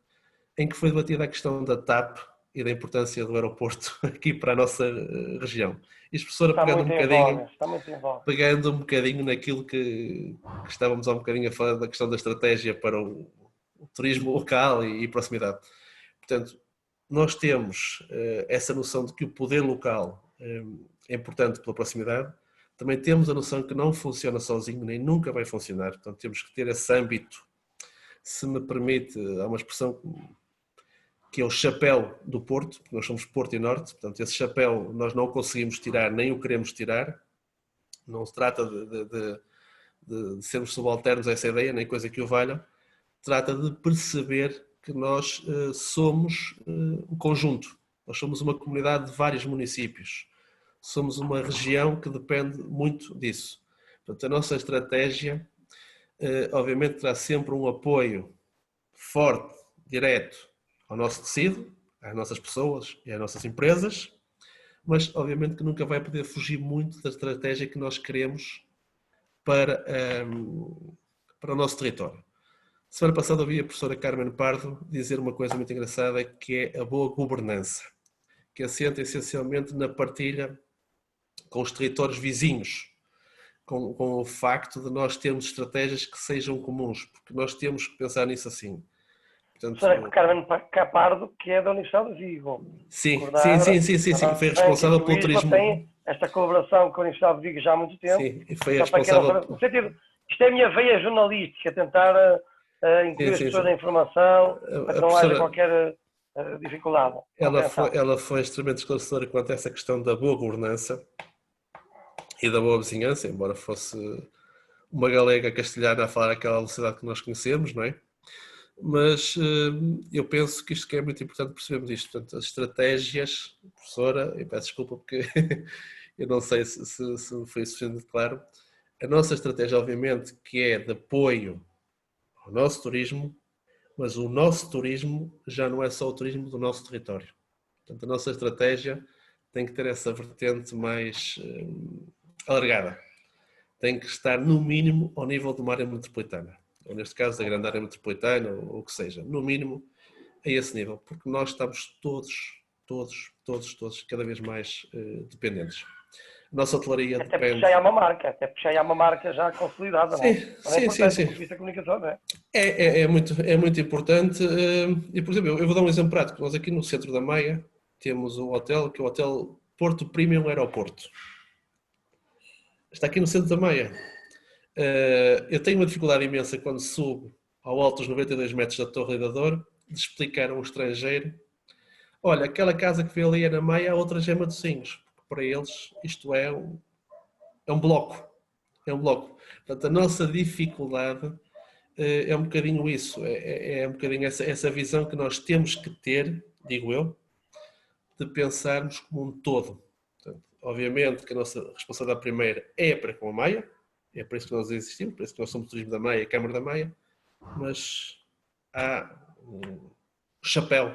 em que foi debatida a questão da TAP e da importância do aeroporto aqui para a nossa região. E a professora pegando um bocadinho naquilo que estávamos há um bocadinho a falar da questão da estratégia para o turismo local e proximidade. Portanto, nós temos essa noção de que o poder local é importante pela proximidade. Também temos a noção que não funciona sozinho, nem nunca vai funcionar. Portanto, temos que ter esse âmbito. Se me permite, há uma expressão que é o chapéu do Porto, porque nós somos Porto e Norte, portanto esse chapéu nós não conseguimos tirar, nem o queremos tirar. Não se trata de sermos subalternos a essa ideia, nem coisa que o valha. Trata de perceber que nós somos um conjunto, nós somos uma comunidade de vários municípios, somos uma região que depende muito disso. Portanto, a nossa estratégia, obviamente, terá sempre um apoio forte, direto, ao nosso tecido, às nossas pessoas e às nossas empresas, mas obviamente que nunca vai poder fugir muito da estratégia que nós queremos para o nosso território. Semana passada ouvi a professora Carmen Pardo dizer uma coisa muito engraçada, que é a boa governança, que assenta essencialmente na partilha com os territórios vizinhos, com o facto de nós termos estratégias que sejam comuns, porque nós temos que pensar nisso assim. Portanto, professora Carmen Pardo, que é da Universidade de Vigo. Sim, foi responsável pelo turismo. Tem esta colaboração com a Universidade de Vigo já há muito tempo. Sim, e foi responsável. No sentido, isto é a minha veia jornalística, tentar incluir as pessoas na informação, para que não haja qualquer dificuldade. Ela foi extremamente esclarecedora quanto a essa questão da boa governança e da boa vizinhança, embora fosse uma galega castelhana a falar aquela velocidade que nós conhecemos, não é? Mas eu penso que isto que é muito importante percebermos isto. Portanto, as estratégias, professora, eu peço desculpa porque eu não sei se foi suficientemente claro, a nossa estratégia obviamente que é de apoio ao nosso turismo, mas o nosso turismo já não é só o turismo do nosso território. Portanto, a nossa estratégia tem que ter essa vertente mais alargada. Tem que estar no mínimo ao nível de uma área metropolitana. Ou neste caso da grande área metropolitana, ou o que seja, no mínimo a esse nível, porque nós estamos todos cada vez mais dependentes. A nossa hotelaria depende... Até porque já há uma marca já consolidada, sim, não é? Sim. A comunicação, não é? É muito importante, e por exemplo, eu vou dar um exemplo prático. Nós aqui no centro da Maia temos um hotel, que é o Hotel Porto Premium Aeroporto. Está aqui no centro da Maia. Eu tenho uma dificuldade imensa quando subo ao alto dos 92 metros da Torre da Dor de explicar a um estrangeiro: olha, aquela casa que vê ali é na Maia, a outra já é Matosinhos, porque para eles isto é um bloco. É um bloco. Portanto, a nossa dificuldade é um bocadinho isso, é um bocadinho essa visão que nós temos que ter, digo eu, de pensarmos como um todo. Portanto, obviamente que a nossa responsabilidade primeira é para com a Maia. É por isso que nós existimos, por isso que nós somos Turismo da Maia, Câmara da Maia, mas há um chapéu,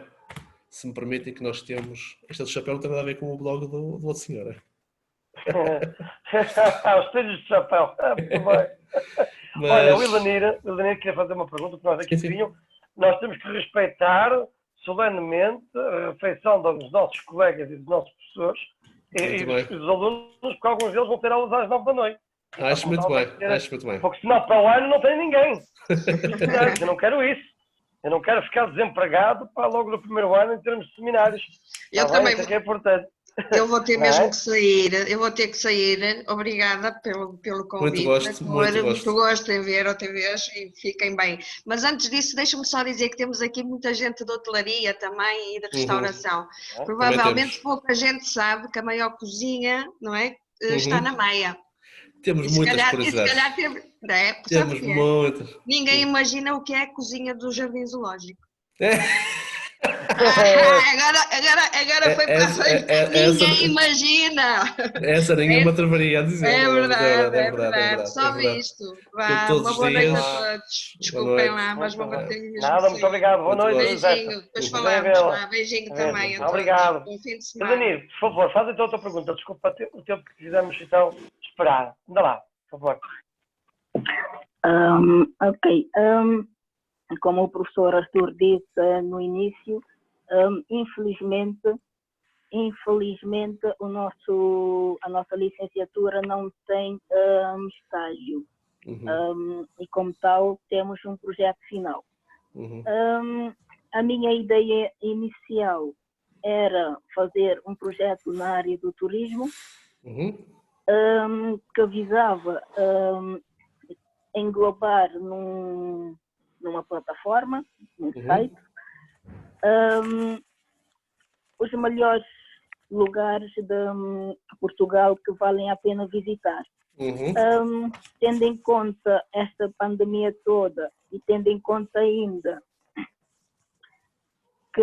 se me permitem, que nós temos. Este chapéu não tem nada a ver com o blog do outro senhor. Os filhos de chapéu. Muito bem. Mas... Olha, o Ilanir queria fazer uma pergunta para nós aqui. Sim. Nós temos que respeitar solenemente a refeição dos nossos colegas e dos nossos professores e dos alunos, porque alguns deles vão ter aulas às 9 da noite. Acho muito bem. Porque senão para o ano não tem ninguém. Eu não quero isso. Eu não quero ficar desempregado para logo no primeiro ano em termos de seminários. Eu também. Isso é importante. Eu vou ter mesmo que sair. Eu vou ter que sair. Obrigada pelo convite. Muito gosto em ver outra vez e fiquem bem. Mas antes disso, deixa-me só dizer que temos aqui muita gente de hotelaria também e de restauração. Provavelmente pouca gente sabe que a maior cozinha, não é? Está na Maia. Temos muitas curiosidades. Temos muitas. Ninguém imagina o que é a cozinha do Jardim Zoológico. Agora foi para a frente. Ninguém imagina. Essa ninguém me atreveria a dizer. É verdade, é verdade. Só visto. Vá, todos uma os boa noite dias. a todos. Boa Desculpem noite. lá, mas vou ter mesmo Nada, muito obrigado. Boa noite. Beijinho. Depois falamos. Vá, beijinho também a todos. Obrigado. Bom fim de semana. Danilo, por favor, faz então a tua pergunta. Desculpa o tempo que fizemos então esperar. Anda lá, por favor. Ok. Como o professor Arthur disse no início, infelizmente a nossa licenciatura não tem estágio. E como tal temos um projeto final. A minha ideia inicial era fazer um projeto na área do turismo, que visava englobar numa plataforma, num site, os melhores lugares de Portugal que valem a pena visitar. Tendo em conta esta pandemia toda e tendo em conta ainda que,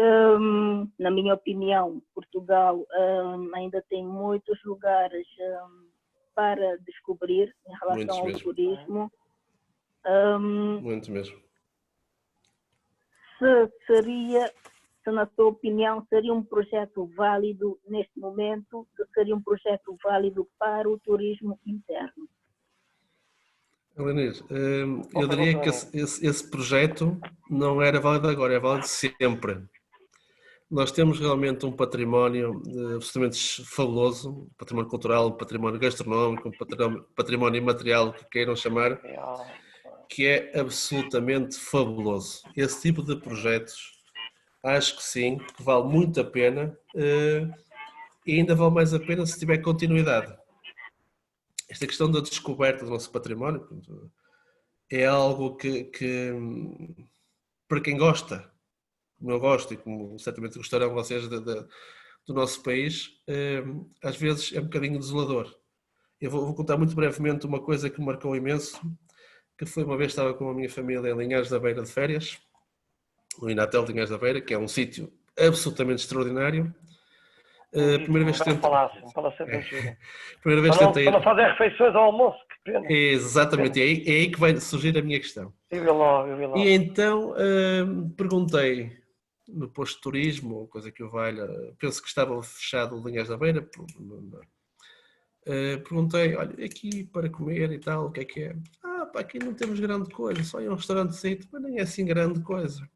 na minha opinião, Portugal ainda tem muitos lugares para descobrir em relação ao turismo. Muito mesmo. Se na sua opinião seria um projeto válido neste momento, se seria um projeto válido para o turismo interno. Elenir, eu diria que esse projeto não era válido agora, é válido sempre. Nós temos realmente um património absolutamente fabuloso, património cultural, património gastronómico, património imaterial, que queiram chamar, que é absolutamente fabuloso. Esse tipo de projetos, acho que sim, que vale muito a pena e ainda vale mais a pena se tiver continuidade. Esta questão da descoberta do nosso património é algo que para quem gosta, como eu gosto e como certamente gostarão vocês do nosso país, às vezes é um bocadinho desolador. Eu vou contar muito brevemente uma coisa que me marcou imenso, que foi uma vez estava com a minha família em Linhares da Beira de férias, no Inatel de Linhares da Beira, que é um sítio absolutamente extraordinário. Primeira vez que tentei... Primeira vez que tentei... Para não fazer refeições ao almoço, que pena. Exatamente, é aí que vai surgir a minha questão. Eu vi logo. E então perguntei no posto de turismo, coisa que eu valha, penso que estava fechado Linhares da Beira, perguntei, olha, aqui para comer e tal, o que é? Pá, aqui não temos grande coisa, só é um restaurante, mas nem é assim grande coisa.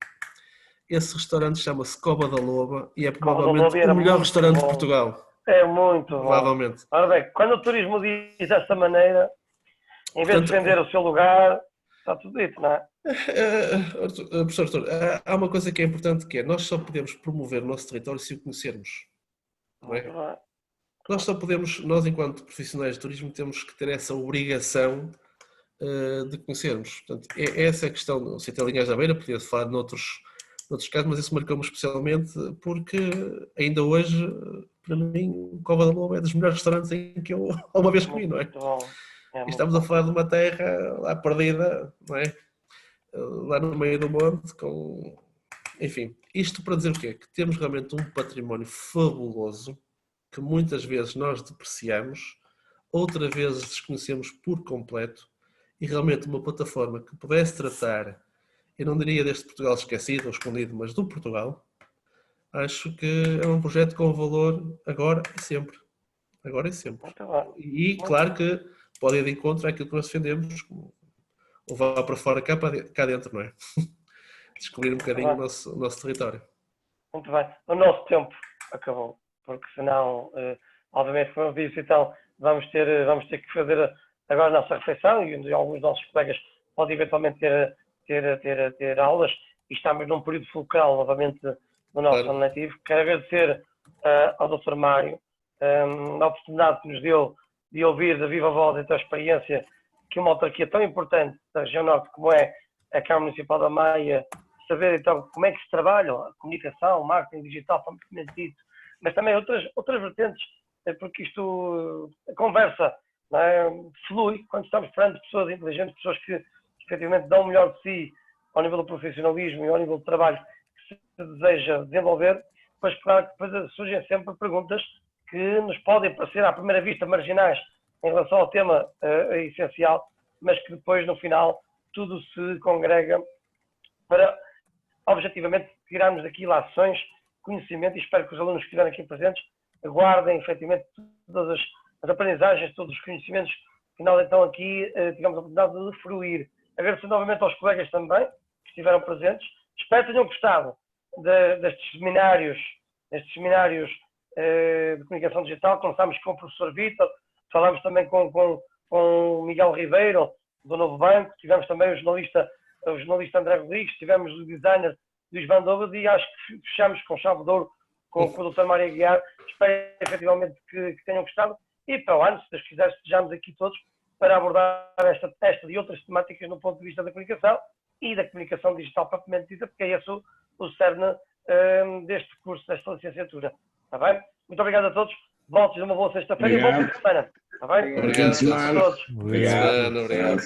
Esse restaurante chama-se Cova da Loba e é provavelmente o melhor restaurante de Portugal. É muito provavelmente. Ora bem, quando o turismo diz desta maneira, em vez de vender o seu lugar, está tudo dito, não é? Professor Arthur, há uma coisa que é importante, que é nós só podemos promover o nosso território se o conhecermos. Não é? Nós enquanto profissionais de turismo temos que ter essa obrigação de conhecermos. Portanto, essa é a questão. Citei Linhares da Beira, podia falar noutros casos, mas isso marcou-me especialmente porque ainda hoje, para mim, o Cova da Loba é dos melhores restaurantes em que eu alguma vez comi, não é? E estamos a falar de uma terra lá perdida, não é? Lá no meio do monte, enfim, isto para dizer o quê? Que temos realmente um património fabuloso que muitas vezes nós depreciamos, outras vezes desconhecemos por completo, e realmente uma plataforma que pudesse tratar, eu não diria deste Portugal esquecido ou escondido, mas do Portugal, acho que é um projeto com valor agora e sempre. Agora e sempre. E claro que pode ir de encontro àquilo que nós defendemos, ou vá para fora cá dentro, não é? Descobrir um bocadinho o nosso território. Muito bem. O nosso tempo acabou, porque senão, obviamente, foi um vídeo, então vamos ter que fazer agora a nossa refeição e alguns dos nossos colegas podem eventualmente ter aulas e estamos num período fulcral, novamente, no nosso ano letivo. Quero agradecer ao Dr. Mário a oportunidade que nos deu de ouvir da viva voz a tua experiência que uma autarquia tão importante da região norte como é a Câmara Municipal da Maia, saber então como é que se trabalha a comunicação, o marketing digital, foi muito dito, mas também outras vertentes, porque isto, a conversa, não é, flui quando estamos perante pessoas inteligentes, pessoas que efetivamente dão o melhor de si ao nível do profissionalismo e ao nível do trabalho que se deseja desenvolver, pois claro que depois surgem sempre perguntas que nos podem parecer à primeira vista marginais em relação ao tema essencial, mas que depois no final tudo se congrega para objetivamente tirarmos daqui ações, conhecimento, e espero que os alunos que estiverem aqui presentes aguardem efetivamente todas as aprendizagens, todos os conhecimentos que nós então aqui tivemos a oportunidade de fruir. Agradecer novamente aos colegas também que estiveram presentes. Espero que tenham gostado destes seminários de comunicação digital. Começámos com o professor Vítor, falámos também com o Miguel Ribeiro, do Novo Banco, tivemos também o jornalista André Rodrigues, tivemos o designer Luís Van Douglas, e acho que fechamos com chave de ouro com o Dr. Mário Aguiar. Espero efetivamente que tenham gostado, e para o ano, se Deus quiser, estejamos aqui todos para abordar esta e outras temáticas no ponto de vista da comunicação e da comunicação digital propriamente dita, porque é esse o cerne deste curso, desta licenciatura. Está bem? Muito obrigado a todos. Votos, uma boa sexta-feira e um bom fim de semana. Está bem? Obrigado a todos. Obrigado. Obrigado.